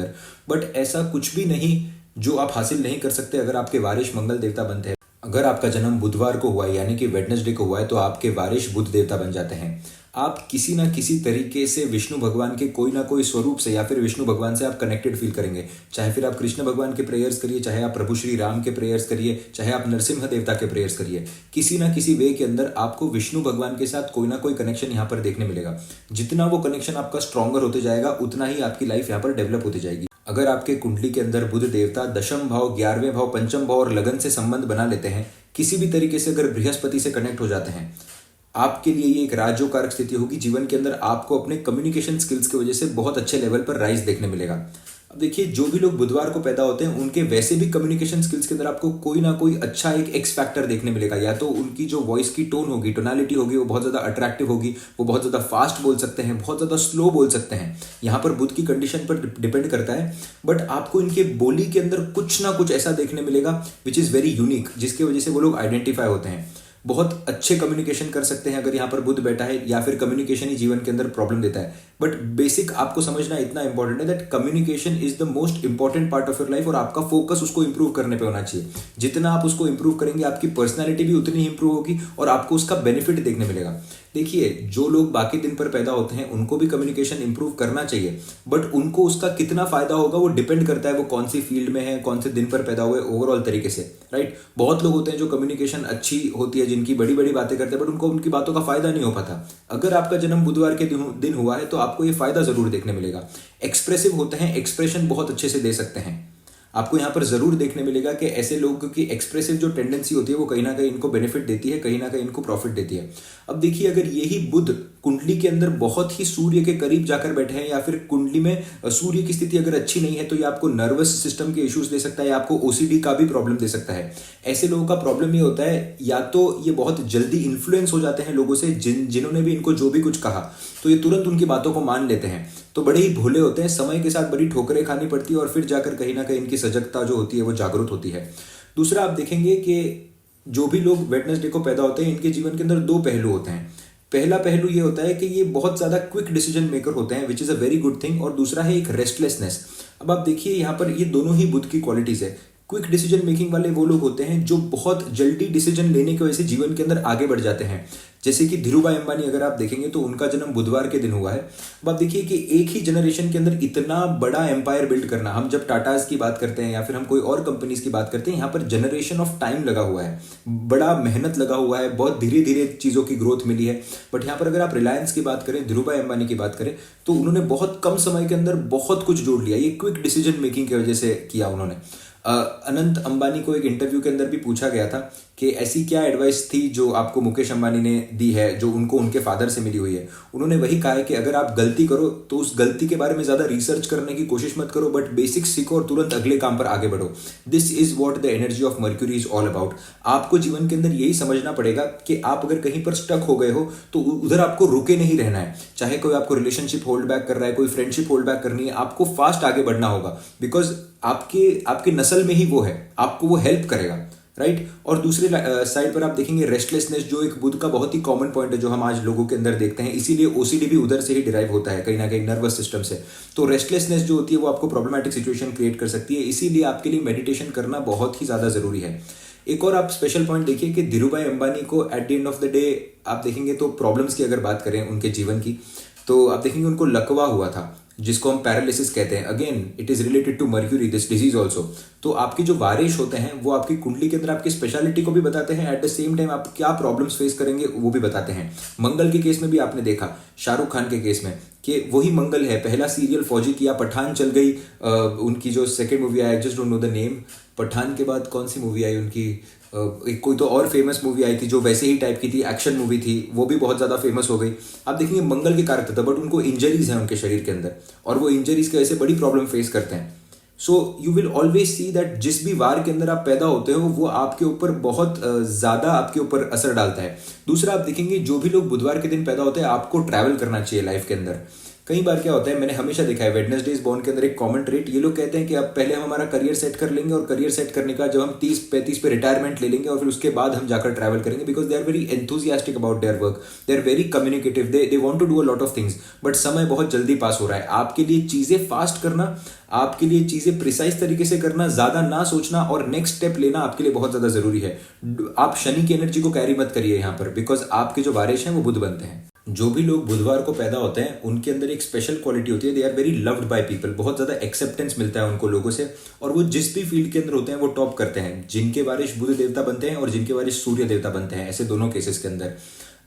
बट ऐसा कुछ भी नहीं जो आप हासिल नहीं कर सकते अगर आपके वारिश मंगल देवता बनते हैं। अगर आपका जन्म बुधवार को हुआ है, यानी कि वेडनेसडे को हुआ है, तो आपके वारिश बुध देवता बन जाते हैं। आप किसी ना किसी तरीके से विष्णु भगवान के कोई ना कोई स्वरूप से या फिर विष्णु भगवान से आप कनेक्टेड फील करेंगे। चाहे फिर आप कृष्ण भगवान के प्रेयर्स करिए, चाहे आप प्रभु श्री राम के प्रेयर्स करिए, चाहे आप नरसिम्हा देवता के प्रेयर्स करिए, किसी ना किसी वे के अंदर आपको विष्णु भगवान के साथ कोई ना कोई कनेक्शन यहाँ पर देखने मिलेगा। जितना वो कनेक्शन आपका स्ट्रॉन्गर होते जाएगा उतना ही आपकी लाइफ यहाँ पर डेवलप होती जाएगी। अगर आपके कुंडली के अंदर बुध देवता दशम भाव, 11वें भाव, पंचम भाव और लगन से संबंध बना लेते हैं, किसी भी तरीके से अगर बृहस्पति से कनेक्ट हो जाते हैं, आपके लिए ये एक राजयोगकारक स्थिति होगी। जीवन के अंदर आपको अपने कम्युनिकेशन स्किल्स की वजह से बहुत अच्छे लेवल पर राइज देखने मिलेगा। अब देखिए, जो भी लोग बुधवार को पैदा होते हैं उनके वैसे भी कम्युनिकेशन स्किल्स के अंदर आपको कोई ना कोई अच्छा एक एक्स फैक्टर देखने मिलेगा। या तो उनकी जो वॉइस की टोन होगी, टोनालिटी होगी, वो बहुत ज़्यादा अट्रैक्टिव होगी, वो बहुत ज़्यादा फास्ट बोल सकते हैं, बहुत ज़्यादा स्लो बोल सकते हैं। यहाँ पर बुध की कंडीशन पर डिपेंड करता है, बट आपको इनके बोली के अंदर कुछ ना कुछ ऐसा देखने मिलेगा विच इज़ वेरी यूनिक, जिसकी वजह से वो लोग आइडेंटिफाई होते हैं। बहुत अच्छे कम्युनिकेशन कर सकते हैं अगर यहाँ पर बुध बैठा है, या फिर कम्युनिकेशन ही जीवन के अंदर प्रॉब्लम देता है। बट बेसिक आपको समझना इतना इंपॉर्टेंट है that communication is the most important part of your life, और आपका फोकस उसको इंप्रूव करने पे होना चाहिए। जितना आप उसको इंप्रूव करेंगे, आपकी पर्सनैलिटी भी उतनी ही इंप्रूव होगी और आपको उसका बेनिफिट देखने मिलेगा। देखिए, जो लोग बाकी दिन पर पैदा होते हैं उनको भी कम्युनिकेशन इंप्रूव करना चाहिए, बट उनको उसका कितना फायदा होगा वो डिपेंड करता है वो कौन सी फील्ड में है, कौन से दिन पर पैदा हुए, ओवरऑल तरीके से, राइट। बहुत लोग होते हैं जो कम्युनिकेशन अच्छी होती है, जिनकी बड़ी बड़ी बातें करते हैं, बट उनको उनकी बातों का फायदा नहीं हो पाता। अगर आपका जन्म बुधवार के दिन हुआ है तो आपको ये फायदा जरूर देखने मिलेगा। एक्सप्रेसिव होते हैं, एक्सप्रेशन बहुत अच्छे से दे सकते हैं। आपको यहाँ पर जरूर देखने मिलेगा कि ऐसे लोगों की एक्सप्रेसिव जो टेंडेंसी होती है वो कहीं ना कहीं इनको बेनिफिट देती है, कहीं ना कहीं इनको प्रॉफिट देती है। अब देखिए, अगर यही बुध कुंडली के अंदर बहुत ही सूर्य के करीब जाकर बैठे हैं, या फिर कुंडली में सूर्य की स्थिति अगर अच्छी नहीं है, तो ये आपको नर्वस सिस्टम के इश्यूज दे सकता है, या आपको ओसीडी का भी प्रॉब्लम दे सकता है। ऐसे लोगों का प्रॉब्लम ये होता है, या तो ये बहुत जल्दी इन्फ्लुएंस हो जाते हैं लोगों से, जिन्होंने भी इनको जो भी कुछ कहा तो ये तुरंत उनकी बातों को मान लेते हैं, तो बड़े ही भोले होते हैं। समय के साथ बड़ी ठोकरें खानी पड़ती है और फिर जाकर कहीं ना कहीं इनकी सजगता जो होती है वो जागरूक होती है। दूसरा, आप देखेंगे कि जो भी लोग वेडनेसडे को पैदा होते हैं इनके जीवन के अंदर दो पहलू होते हैं। पहला पहलू ये होता है कि ये बहुत ज़्यादा क्विक डिसीजन मेकर होते हैं, which is a very good thing. और दूसरा है एक रेस्टलेसनेस। अब आप देखिए, यहाँ पर ये दोनों ही बुध की क्वालिटीज़ है। क्विक डिसीजन मेकिंग वाले वो लोग होते हैं जो बहुत जल्दी डिसीजन लेने की वजह से जीवन के अंदर आगे बढ़ जाते हैं। जैसे कि धीरूभाई अंबानी अगर आप देखेंगे तो उनका जन्म बुधवार के दिन हुआ है। अब आप देखिए कि एक ही जनरेशन के अंदर इतना बड़ा एम्पायर बिल्ड करना, हम जब टाटाज की बात करते हैं या फिर हम कोई और कंपनीज की बात करते हैं, यहाँ पर जनरेशन ऑफ टाइम लगा हुआ है, बड़ा मेहनत लगा हुआ है, बहुत धीरे धीरे चीज़ों की ग्रोथ मिली है। बट यहाँ पर अगर आप रिलायंस की बात करें, धीरूभाई अंबानी की बात करें, तो उन्होंने बहुत कम समय के अंदर बहुत कुछ जोड़ लिया। ये क्विक डिसीजन मेकिंग की वजह से किया उन्होंने। अनंत अंबानी को एक इंटरव्यू के अंदर भी पूछा गया था कि ऐसी क्या एडवाइस थी जो आपको मुकेश अंबानी ने दी है, जो उनको उनके फादर से मिली हुई है। उन्होंने वही कहा है कि अगर आप गलती करो तो उस गलती के बारे में ज़्यादा रिसर्च करने की कोशिश मत करो, बट बेसिक्स सीखो और तुरंत अगले काम पर आगे बढ़ो। This is what the energy of mercury is all about. आपको जीवन के अंदर यही समझना पड़ेगा कि आप अगर कहीं पर स्टक हो गए हो तो उधर आपको रुके नहीं रहना है। चाहे कोई आपको रिलेशनशिप होल्ड बैक कर रहा है, कोई फ्रेंडशिप होल्ड बैक करनी है, आपको फास्ट आगे बढ़ना होगा, बिकॉज आपके नस्ल में ही वो है, आपको वो हेल्प करेगा, राइट। और दूसरे साइड पर आप देखेंगे रेस्टलेसनेस, जो एक बुध का बहुत ही कॉमन पॉइंट है जो हम आज लोगों के अंदर देखते हैं। इसीलिए ओसीडी भी उधर से ही डिराइव होता है, कहीं ना कहीं नर्वस सिस्टम से। तो रेस्टलेसनेस जो होती है वो आपको प्रॉब्लमैटिक सिचुएशन क्रिएट कर सकती है, इसीलिए आपके लिए मेडिटेशन करना बहुत ही ज़्यादा ज़रूरी है। एक और आप स्पेशल पॉइंट देखिए कि धीरूभाई अंबानी को at the end of the day आप देखेंगे तो प्रॉब्लम्स की अगर बात करें उनके जीवन की, तो आप देखेंगे उनको लकवा हुआ था, जिसको हम पैरालिसिस कहते हैं। Again it is related to Mercury, this disease also. तो आपके जो वारिश होते हैं वो आपकी कुंडली के अंदर आपकी स्पेशलिटी को भी बताते हैं, एट द सेम टाइम आप क्या प्रॉब्लम्स फेस करेंगे वो भी बताते हैं। मंगल के केस में भी आपने देखा, शाहरुख खान के केस में, कि वही मंगल है। पहला सीरियल फौजी किया, पठान चल गई, उनकी जो सेकेंड मूवी आई, just don't know the name. Pathaan के बाद कौन सी मूवी आई उनकी, एक कोई तो और फेमस मूवी आई थी जो वैसे ही टाइप की थी, एक्शन मूवी थी, वो भी बहुत ज़्यादा फेमस हो गई। आप देखेंगे मंगल के कारक था, बट उनको इंजरीज हैं उनके शरीर के अंदर, और वो इंजरीज की वजह से बड़ी प्रॉब्लम फेस करते हैं। So you will always see that जिस भी वार के अंदर आप पैदा होते हो वो आपके ऊपर बहुत ज़्यादा आपके ऊपर असर डालता है। दूसरा, आप देखेंगे जो भी लोग बुधवार के दिन पैदा होते हैं आपको ट्रैवल करना चाहिए लाइफ के अंदर। कई बार क्या होता है, मैंने हमेशा देखा है वेडनेसडे इज बॉर्न के अंदर एक कॉमन ट्रेट, ये लोग कहते हैं कि अब पहले हम हमारा करियर सेट कर लेंगे, और करियर सेट करने का जब हम 30-35 पे रिटायरमेंट ले लेंगे और फिर उसके बाद हम जाकर ट्रैवल करेंगे, because they are very enthusiastic about their work, they are very communicative, they want to do a lot of things. But समय बहुत जल्दी पास हो रहा है। आपके लिए चीज़ें फास्ट करना, आपके लिए चीज़ें प्रिसाइज तरीके से करना, ज़्यादा ना सोचना और नेक्स्ट स्टेप लेना आपके लिए बहुत ज़्यादा ज़रूरी है। आप शनि की एनर्जी को कैरी मत करिए यहाँ पर, बिकॉज आपके जो वारिश हैं वो बुध बनते हैं। जो भी लोग बुधवार को पैदा होते हैं उनके अंदर एक स्पेशल क्वालिटी होती है, they are very loved by people. बहुत ज़्यादा एक्सेप्टेंस मिलता है उनको लोगों से, और वो जिस भी फील्ड के अंदर होते हैं वो टॉप करते हैं। जिनके वारिश बुध देवता बनते हैं और जिनके वारिश सूर्य देवता बनते हैं, ऐसे दोनों केसेस के अंदर।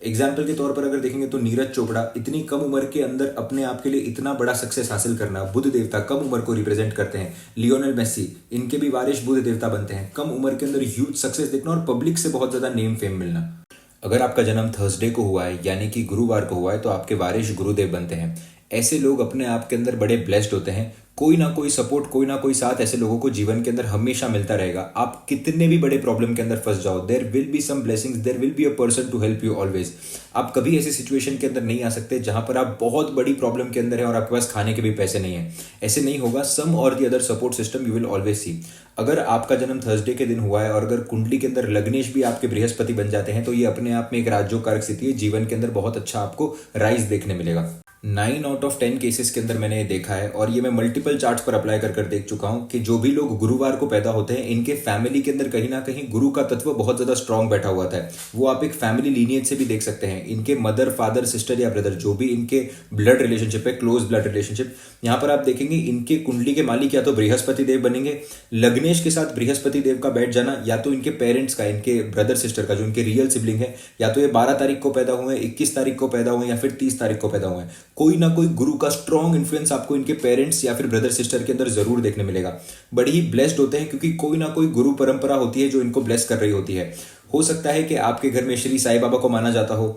एग्जाम्पल के तौर पर अगर देखेंगे तो नीरज चोपड़ा, इतनी कम उम्र के अंदर अपने आप के लिए इतना बड़ा सक्सेस हासिल करना, बुध देवता कम उम्र को रिप्रेजेंट करते हैं। लियोनेल मेसी, इनके भी वारिश बुध देवता बनते हैं। कम उम्र के अंदर ह्यूज सक्सेस देखना और पब्लिक से बहुत ज़्यादा नेम फेम मिलना। अगर आपका जन्म थर्सडे को हुआ है यानी कि गुरुवार को हुआ है तो आपके वारिश गुरुदेव बनते हैं। ऐसे लोग अपने आप के अंदर बड़े ब्लेस्ड होते हैं, कोई ना कोई सपोर्ट, कोई ना कोई साथ ऐसे लोगों को जीवन के अंदर हमेशा मिलता रहेगा। आप कितने भी बड़े प्रॉब्लम के अंदर फंस जाओ, there will be some blessings, there will be a person to help you always. आप कभी ऐसी सिचुएशन के अंदर नहीं आ सकते जहां पर आप बहुत बड़ी प्रॉब्लम के अंदर है और आपके पास खाने के भी पैसे नहीं है। ऐसे नहीं होगा। सम और the other support system you will always see. अगर आपका जन्म थर्सडे के दिन हुआ है और अगर कुंडली के अंदर लग्नेश भी आपके बृहस्पति बन जाते हैं तो ये अपने आप में एक राजयोग कारक स्थिति है। जीवन के अंदर बहुत अच्छा आपको राइज देखने मिलेगा। 9 आउट ऑफ 10 केसेस के अंदर मैंने ये देखा है और ये मैं मल्टीपल चार्ट्स पर अप्लाई कर देख चुका हूं कि जो भी लोग गुरुवार को पैदा होते हैं इनके फैमिली के अंदर कहीं ना कहीं गुरु का तत्व बहुत ज्यादा स्ट्रांग बैठा हुआ था। वो आप एक फैमिली लीनियज से भी देख सकते हैं। इनके मदर, फादर, सिस्टर या ब्रदर जो भी इनके ब्लड रिलेशनशिप है, क्लोज ब्लड रिलेशनशिप, यहाँ पर आप देखेंगे इनके कुंडली के मालिक या तो बृहस्पति देव बनेंगे। लग्नेश के साथ बृहस्पति देव का बैठ जाना या तो इनके पेरेंट्स का, इनके ब्रदर सिस्टर का जो इनके रियल सिबलिंग है, या तो ये 12 तारीख को पैदा हुए, 21 तारीख को पैदा हुए या फिर 30 तारीख को पैदा हुए, कोई ना कोई गुरु का स्ट्रॉन्ग इन्फ्लुएंस आपको इनके पेरेंट्स या फिर ब्रदर सिस्टर के अंदर जरूर देखने मिलेगा। बड़े ही ब्लेस्ड होते हैं क्योंकि कोई ना कोई गुरु परंपरा होती है जो इनको ब्लेस कर रही होती है। हो सकता है कि आपके घर में श्री साईं बाबा को माना जाता हो,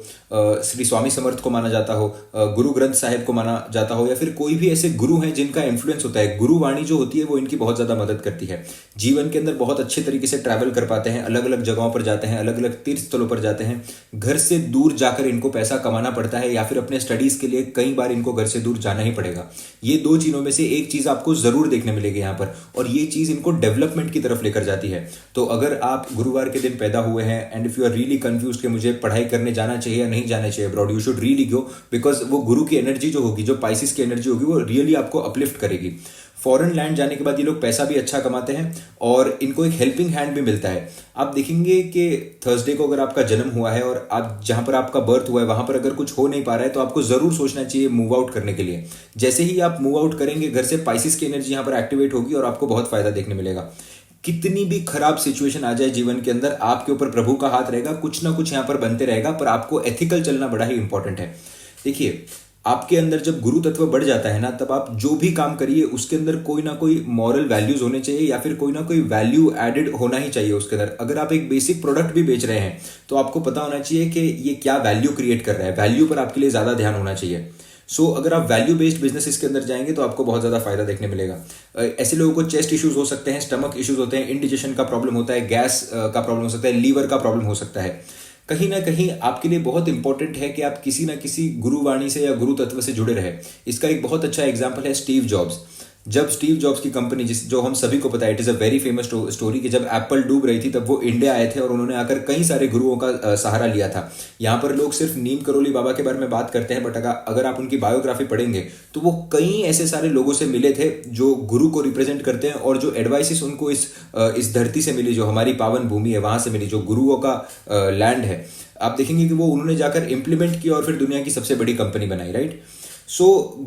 श्री स्वामी समर्थ को माना जाता हो, गुरु ग्रंथ साहिब को माना जाता हो, या फिर कोई भी ऐसे गुरु हैं जिनका इन्फ्लुएंस होता है। गुरुवाणी जो होती है वो इनकी बहुत ज्यादा मदद करती है। जीवन के अंदर बहुत अच्छे तरीके से ट्रैवल कर पाते हैं, अलग अलग जगहों पर जाते हैं, अलग अलग तीर्थ स्थलों पर जाते हैं। घर से दूर जाकर इनको पैसा कमाना पड़ता है या फिर अपने स्टडीज के लिए कई बार इनको घर से दूर जाना ही पड़ेगा। ये दो चीजों में से एक चीज आपको जरूर देखने मिलेगी यहाँ पर, और ये चीज इनको डेवलपमेंट की तरफ लेकर जाती है। तो अगर आप गुरुवार के दिन पैदा हुए हैं and if you are really confused कि मुझे पढ़ाई करने जाना चाहिए या नहीं जाना चाहिए abroad, you should really go, because वो गुरु की एनर्जी जो होगी, जो पाइसिस की एनर्जी होगी, वो रियली आपको अपलिफ्ट करेगी। फॉरेन लैंड जाने के बाद ये लोग पैसा भी अच्छा कमाते हैं और इनको एक हेल्पिंग हैंड भी मिलता है। आप देखेंगे कि थर्सडे को अगर आपका जन्म हुआ है और आप जहां पर आपका बर्थ हुआ है वहां पर अगर कुछ हो नहीं पा रहा है तो आपको जरूर सोचना चाहिए मूव आउट करने के लिए। जैसे ही आप मूव आउट करेंगे घर से, पाइसिस की एनर्जी यहां पर एक्टिवेट होगी और आपको बहुत फायदा देखने मिलेगा। कितनी भी खराब सिचुएशन आ जाए जीवन के अंदर, आपके ऊपर प्रभु का हाथ रहेगा, कुछ ना कुछ यहां पर बनते रहेगा, पर आपको एथिकल चलना बड़ा ही इंपॉर्टेंट है। देखिए, आपके अंदर जब गुरु तत्व बढ़ जाता है ना, तब आप जो भी काम करिए उसके अंदर कोई ना कोई मॉरल वैल्यूज होने चाहिए या फिर कोई ना कोई वैल्यू एडेड होना ही चाहिए उसके अंदर। अगर आप एक बेसिक प्रोडक्ट भी बेच रहे हैं तो आपको पता होना चाहिए कि ये क्या वैल्यू क्रिएट कर रहा है। वैल्यू पर आपके लिए ज्यादा ध्यान होना चाहिए। अगर आप वैल्यू बेस्ड बिजनेस के अंदर जाएंगे तो आपको बहुत ज्यादा फायदा देखने मिलेगा। ऐसे लोगों को चेस्ट इश्यूज हो सकते हैं, स्टमक इश्यूज होते हैं, इंडिजेशन का प्रॉब्लम होता है, गैस का प्रॉब्लम हो सकता है, लीवर का प्रॉब्लम हो सकता है। कहीं ना कहीं आपके लिए बहुत इंपॉर्टेंट है कि आप किसी ना किसी गुरुवाणी से या गुरु तत्व से जुड़े रहे। इसका एक बहुत अच्छा एग्जाम्पल है स्टीव जॉब्स। जब स्टीव जॉब्स की कंपनी, जो हम सभी को पता है, it is a very famous story, कि जब एप्पल डूब रही थी तब वो इंडिया आए थे और उन्होंने आकर कई सारे गुरुओं का सहारा लिया था। यहाँ पर लोग सिर्फ नीम करोली बाबा के बारे में बात करते हैं, बट अगर आप उनकी बायोग्राफी पढ़ेंगे तो वो कई ऐसे सारे लोगों से मिले थे जो गुरु को रिप्रेजेंट करते हैं और जो एडवाइसेस उनको इस धरती से मिली, जो हमारी पावन भूमि है वहां से मिली, जो गुरुओं का लैंड है, आप देखेंगे कि वो उन्होंने जाकर इंप्लीमेंट किया और फिर दुनिया की सबसे बड़ी कंपनी बनाई, राइट।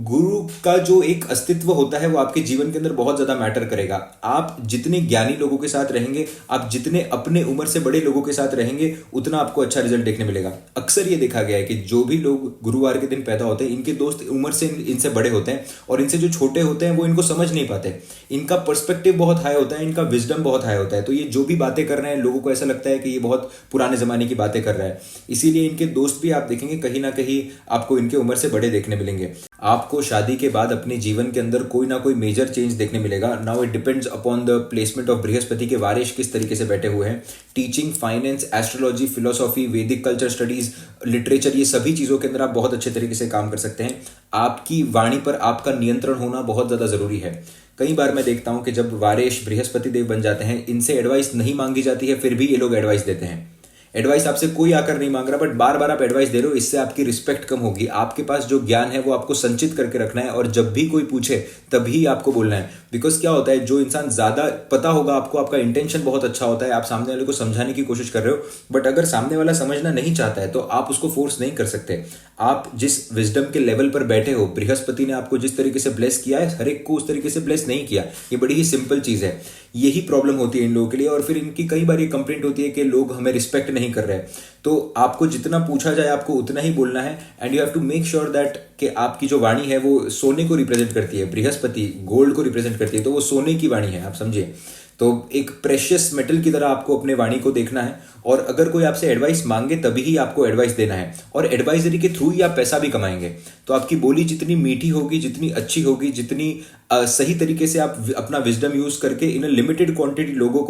गुरु का जो एक अस्तित्व होता है वो आपके जीवन के अंदर बहुत ज्यादा मैटर करेगा। आप जितने ज्ञानी लोगों के साथ रहेंगे, आप जितने अपने उम्र से बड़े लोगों के साथ रहेंगे, उतना आपको अच्छा रिजल्ट देखने मिलेगा। अक्सर ये देखा गया है कि जो भी लोग गुरुवार के दिन पैदा होते हैं, इनके दोस्त उम्र से इनसे बड़े होते हैं और इनसे जो छोटे होते हैं वो इनको समझ नहीं पाते। इनका पर्सपेक्टिव बहुत हाई होता है, इनका विजडम बहुत हाई होता है। तो ये जो भी बातें कर रहे हैं, लोगों को ऐसा लगता है कि ये बहुत पुराने जमाने की बातें कर रहा है। इसीलिए इनके दोस्त भी आप देखेंगे कहीं ना कहीं आपको इनके उम्र से बड़े देखने मिलेंगे। आपको शादी के बाद अपने जीवन के अंदर कोई ना कोई मेजर चेंज देखने मिलेगा। Now it depends upon the placement of Brihaspati के वारिश किस तरीके से बैठे हुए हैं। टीचिंग, फाइनेंस, एस्ट्रोलॉजी, फिलोसॉफी, वैदिक कल्चर स्टडीज, लिटरेचर, ये सभी चीजों के अंदर आप बहुत अच्छे तरीके से काम कर सकते हैं। आपकी वाणी पर आपका नियंत्रण होना बहुत ज्यादा जरूरी है। कई बार मैं देखता हूं कि जब वारिश बृहस्पति देव बन जाते हैं, इनसे एडवाइस नहीं मांगी जाती है, फिर भी ये लोग एडवाइस देते हैं। एडवाइस आपसे कोई आकर नहीं मांग रहा, बट बार बार आप एडवाइस दे रहे हो, इससे आपकी रिस्पेक्ट कम होगी। आपके पास जो ज्ञान है वो आपको संचित करके रखना है और जब भी कोई पूछे तभी आपको बोलना है। बिकॉज क्या होता है, जो इंसान ज्यादा पता होगा आपको, आपका इंटेंशन बहुत अच्छा होता है, आप सामने वाले को समझाने की कोशिश कर रहे हो, बट अगर सामने वाला समझना नहीं चाहता है तो आप उसको फोर्स नहीं कर सकते। आप जिस विजडम के लेवल पर बैठे हो, बृहस्पति ने आपको जिस तरीके से ब्लेस किया है, हर एक को उस तरीके से ब्लेस नहीं किया। ये बड़ी ही सिंपल चीज है। यही प्रॉब्लम होती है इन लोगों के लिए और फिर इनकी कई बार ये कंप्लेंट होती है कि लोग हमें रिस्पेक्ट नहीं कर रहे। तो आपको जितना पूछा जाए आपको उतना ही बोलना है and you have to make sure that कि आपकी जो वाणी है वो सोने को रिप्रेजेंट करती है। बृहस्पति गोल्ड को रिप्रेजेंट करती है, तो वो सोने की वाणी है, आप समझिए। तो एक प्रेशियस मेटल की तरह आपको अपने वाणी को देखना है, और अगर कोई आपसे एडवाइस मांगे तभी ही आपको एडवाइस देना है, और एडवाइजरी के थ्रू ही आप पैसा भी कमाएंगे। तो आपकी बोली जितनी मीठी होगी, जितनी अच्छी होगी, जितनी सही तरीके से आप अपना विजडम यूज करके इन लिमिटेड क्वांटिटी लोगों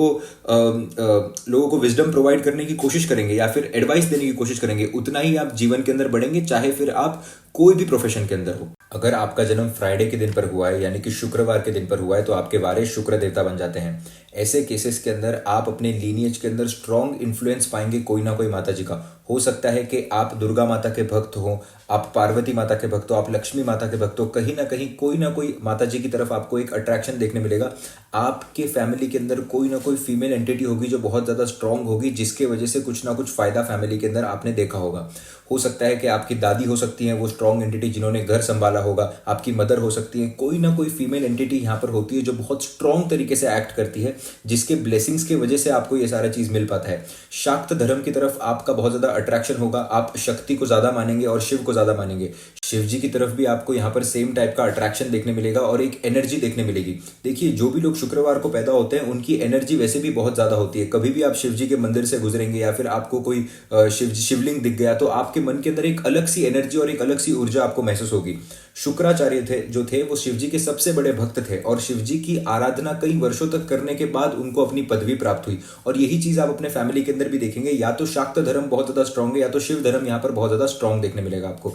को विजडम प्रोवाइड करने की कोशिश करेंगे या फिर एडवाइस देने की कोशिश करेंगे, उतना ही आप जीवन के अंदर बढ़ेंगे, चाहे फिर आप कोई भी प्रोफेशन के अंदर हो। अगर आपका जन्म फ्राइडे के दिन पर हुआ है, यानी कि शुक्रवार के दिन पर हुआ है, तो आपके वारिस शुक्र देवता बन जाते हैं। ऐसे केसेस के अंदर आप अपने लीनिएज के अंदर स्ट्रॉन्ग इन्फ्लुएंस पाएंगे कोई ना कोई माता जी का। हो सकता है कि आप दुर्गा माता के भक्त हो, आप पार्वती माता के भक्त हो, आप लक्ष्मी माता के भक्त हो, कहीं ना कहीं कोई ना कोई माता जी की तरफ आपको एक अट्रैक्शन देखने मिलेगा। आपके फैमिली के अंदर कोई ना कोई फीमेल एंटिटी होगी जो बहुत ज़्यादा स्ट्रांग होगी, जिसके वजह से कुछ ना कुछ फायदा फैमिली के अंदर आपने देखा होगा। हो सकता है कि आपकी दादी हो सकती है वो स्ट्रांग एंटिटी जिन्होंने घर संभाला होगा, आपकी मदर हो सकती है, कोई ना कोई फीमेल एंटिटी यहाँ पर होती है जो बहुत स्ट्रांग तरीके से एक्ट करती है, जिसके ब्लेसिंग्स की वजह से आपको ये सारा चीज़ मिल पाता है। शाक्त धर्म की तरफ आपका बहुत ज़्यादा अट्रैक्शन होगा, आप शक्ति को ज़्यादा मानेंगे और शिव को ज़्यादा मानेंगे। शिव जी की तरफ भी आपको यहाँ पर सेम टाइप का अट्रैक्शन देखने मिलेगा और एक एनर्जी देखने मिलेगी। देखिए, जो भी लोग शुक्रवार को पैदा होते हैं उनकी एनर्जी वैसे भी बहुत ज़्यादा होती है। कभी भी आप शिव जी के मंदिर से गुजरेंगे या फिर आपको कोई शिवलिंग दिख गया तो आपके मन के अंदर एक अलग सी एनर्जी और एक अलग सी ऊर्जा आपको महसूस होगी। शुक्राचार्य थे वो शिव जी के सबसे बड़े भक्त थे और शिव जी की आराधना कई वर्षों तक करने के बाद उनको अपनी पदवी प्राप्त हुई। और यही चीज आप अपने फैमिली के अंदर भी देखेंगे, या तो शाक्त धर्म बहुत ज्यादा स्ट्रांग है या तो शिव धर्म यहाँ पर बहुत ज्यादा स्ट्रांग देखने मिलेगा आपको।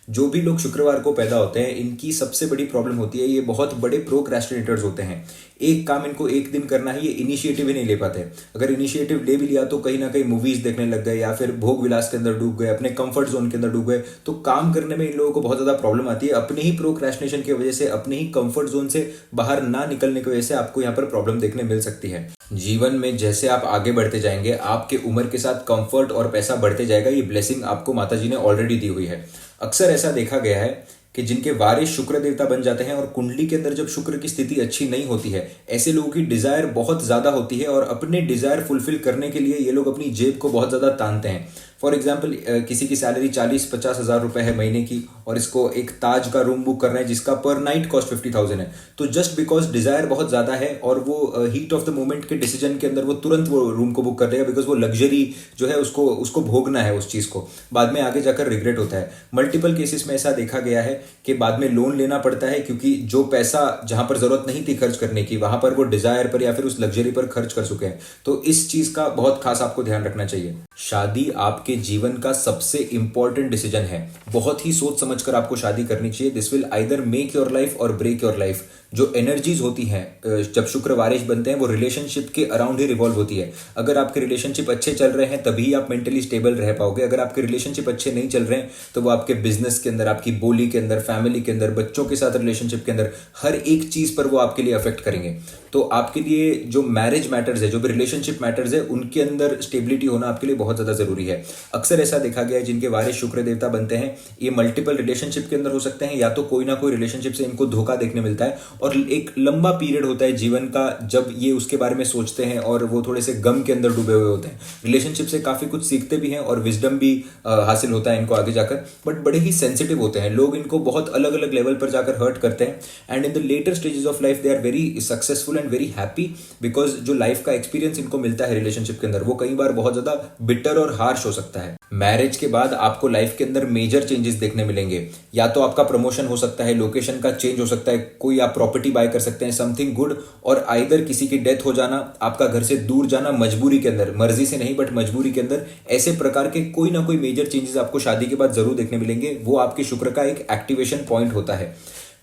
जो भी लोग शुक्रवार को पैदा होते हैं इनकी सबसे बड़ी प्रॉब्लम होती है, ये बहुत बड़े प्रोक्रेस्टिनेटर्स होते हैं। एक काम इनको एक दिन करना है, ये इनिशिएटिव ही नहीं ले पाते। अगर इनिशिएटिव ले भी लिया तो कहीं ना कहीं मूवीज देखने लग गए या फिर भोग विलास के अंदर डूब गए, अपने कंफर्ट जोन के अंदर डूब गए, तो काम करने में इन लोगों को बहुत ज्यादा प्रॉब्लम आती है। अपने ही प्रोक्रेस्टिनेशन की वजह से, अपने ही कंफर्ट जोन से बाहर ना निकलने की वजह से आपको यहाँ पर प्रॉब्लम देखने मिल सकती है। जीवन में जैसे आप आगे बढ़ते जाएंगे, आपके उम्र के साथ कंफर्ट और पैसा बढ़ते जाएगा। ये ब्लेसिंग आपको माता जी ने ऑलरेडी दी हुई है। अक्सर ऐसा देखा गया है कि जिनके वारिस शुक्र देवता बन जाते हैं और कुंडली के अंदर जब शुक्र की स्थिति अच्छी नहीं होती है, ऐसे लोगों की डिजायर बहुत ज्यादा होती है और अपने डिजायर फुलफिल करने के लिए ये लोग अपनी जेब को बहुत ज्यादा तानते हैं। फॉर एग्जाम्पल, किसी की सैलरी 40-50 हज़ार रुपए है महीने की और इसको एक ताज का रूम बुक करना है जिसका पर नाइट कॉस्ट 50,000 है, तो जस्ट बिकॉज डिजायर बहुत ज्यादा है और वो हीट ऑफ द मोमेंट के डिसीजन के अंदर वो तुरंत वो रूम को बुक कर देगा, बिकॉज वो लग्जरी जो है उसको भोगना है, उस चीज को बाद में आगे जाकर रिग्रेट होता है। मल्टीपल केसेस में ऐसा देखा गया है कि बाद में लोन लेना पड़ता है, क्योंकि जो पैसा जहां पर जरूरत नहीं थी खर्च करने की, वहां पर वो डिजायर पर या फिर उस लग्जरी पर खर्च कर चुके हैं। तो इस चीज का बहुत खास आपको ध्यान रखना चाहिए। शादी आपके जीवन का सबसे इंपॉर्टेंट डिसीजन है। बहुत ही सोच समझकर आपको शादी करनी चाहिए। This will either make your life और ब्रेक योर लाइफ। जो एनर्जीज होती हैं जब शुक्र वारिस बनते हैं वो रिलेशनशिप के अराउंड ही रिवॉल्व होती है। अगर आपके रिलेशनशिप अच्छे चल रहे हैं तभी आप मेंटली स्टेबल रह पाओगे। अगर आपके रिलेशनशिप अच्छे नहीं चल रहे हैं तो वो आपके बिजनेस के अंदर, आपकी बोली के अंदर, फैमिली के अंदर, बच्चों के साथ रिलेशनशिप के अंदर, हर एक चीज पर वो आपके लिए अफेक्ट करेंगे। तो आपके लिए जो मैरिज मैटर्स है, जो भी रिलेशनशिप मैटर्स है, उनके अंदर स्टेबिलिटी होना आपके लिए बहुत ज्यादा जरूरी है। अक्सर ऐसा देखा गया है जिनके वारिस शुक्र देवता बनते हैं ये मल्टीपल रिलेशनशिप के अंदर हो सकते हैं, या तो कोई ना कोई रिलेशनशिप से इनको धोखा देखने मिलता है और एक लंबा पीरियड होता है जीवन का जब ये उसके बारे में सोचते हैं और वो थोड़े से गम के अंदर डूबे हुए होते हैं। रिलेशनशिप से काफी कुछ सीखते भी हैं और विजडम भी हासिल होता है इनको आगे जाकर, बट बड़े ही सेंसिटिव होते हैं। लोग इनको बहुत अलग अलग लेवल पर जाकर हर्ट करते हैं and in the later stages of life they are very successful and very happy, because जो लाइफ का एक्सपीरियंस इनको मिलता है रिलेशनशिप के अंदर वो कई बार बहुत ज्यादा बिटर और हार्श हो सकता है। मैरिज के बाद आपको लाइफ के अंदर मेजर चेंजेस देखने मिलेंगे। या तो आपका प्रमोशन हो सकता है, लोकेशन का चेंज हो सकता है, कोई आप प्रॉपर्टी बाय कर सकते हैं, समथिंग गुड, और आइदर किसी की डेथ हो जाना, आपका घर से दूर जाना मजबूरी के अंदर, मर्जी से नहीं बट मजबूरी के अंदर, ऐसे प्रकार के कोई ना कोई मेजर चेंजेस आपको शादी के बाद जरूर देखने मिलेंगे। वो आपके शुक्र का एक एक्टिवेशन पॉइंट होता है।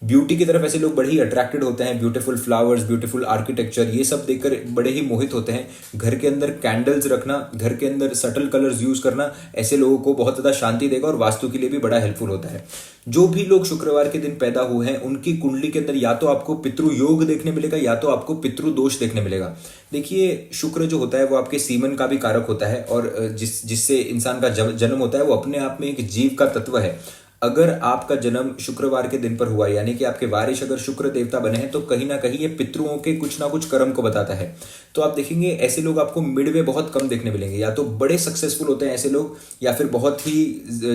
ब्यूटी की तरफ ऐसे लोग बड़े ही अट्रैक्टेड होते हैं। ब्यूटीफुल फ्लावर्स, ब्यूटीफुल आर्किटेक्चर, ये सब देखकर बड़े ही मोहित होते हैं। घर के अंदर कैंडल्स रखना, घर के अंदर सटल कलर्स यूज करना ऐसे लोगों को बहुत ज्यादा शांति देगा और वास्तु के लिए भी बड़ा हेल्पफुल होता है। जो भी लोग शुक्रवार के दिन पैदा हुए हैं उनकी कुंडली के अंदर या तो आपको पितृ योग देखने मिलेगा या तो आपको पितृ दोष देखने मिलेगा। देखिए, शुक्र जो होता है वो आपके सीमन का भी कारक होता है और जिससे इंसान का जन्म होता है वो अपने आप में एक जीव का तत्व है। अगर आपका जन्म शुक्रवार के दिन पर हुआ, यानी कि आपके वारिस अगर शुक्र देवता बने हैं, तो कहीं ना कहीं ये पितरों के कुछ ना कुछ कर्म को बताता है। तो आप देखेंगे ऐसे लोग आपको मिडवे बहुत कम देखने मिलेंगे। या तो बड़े सक्सेसफुल होते हैं ऐसे लोग, या फिर बहुत ही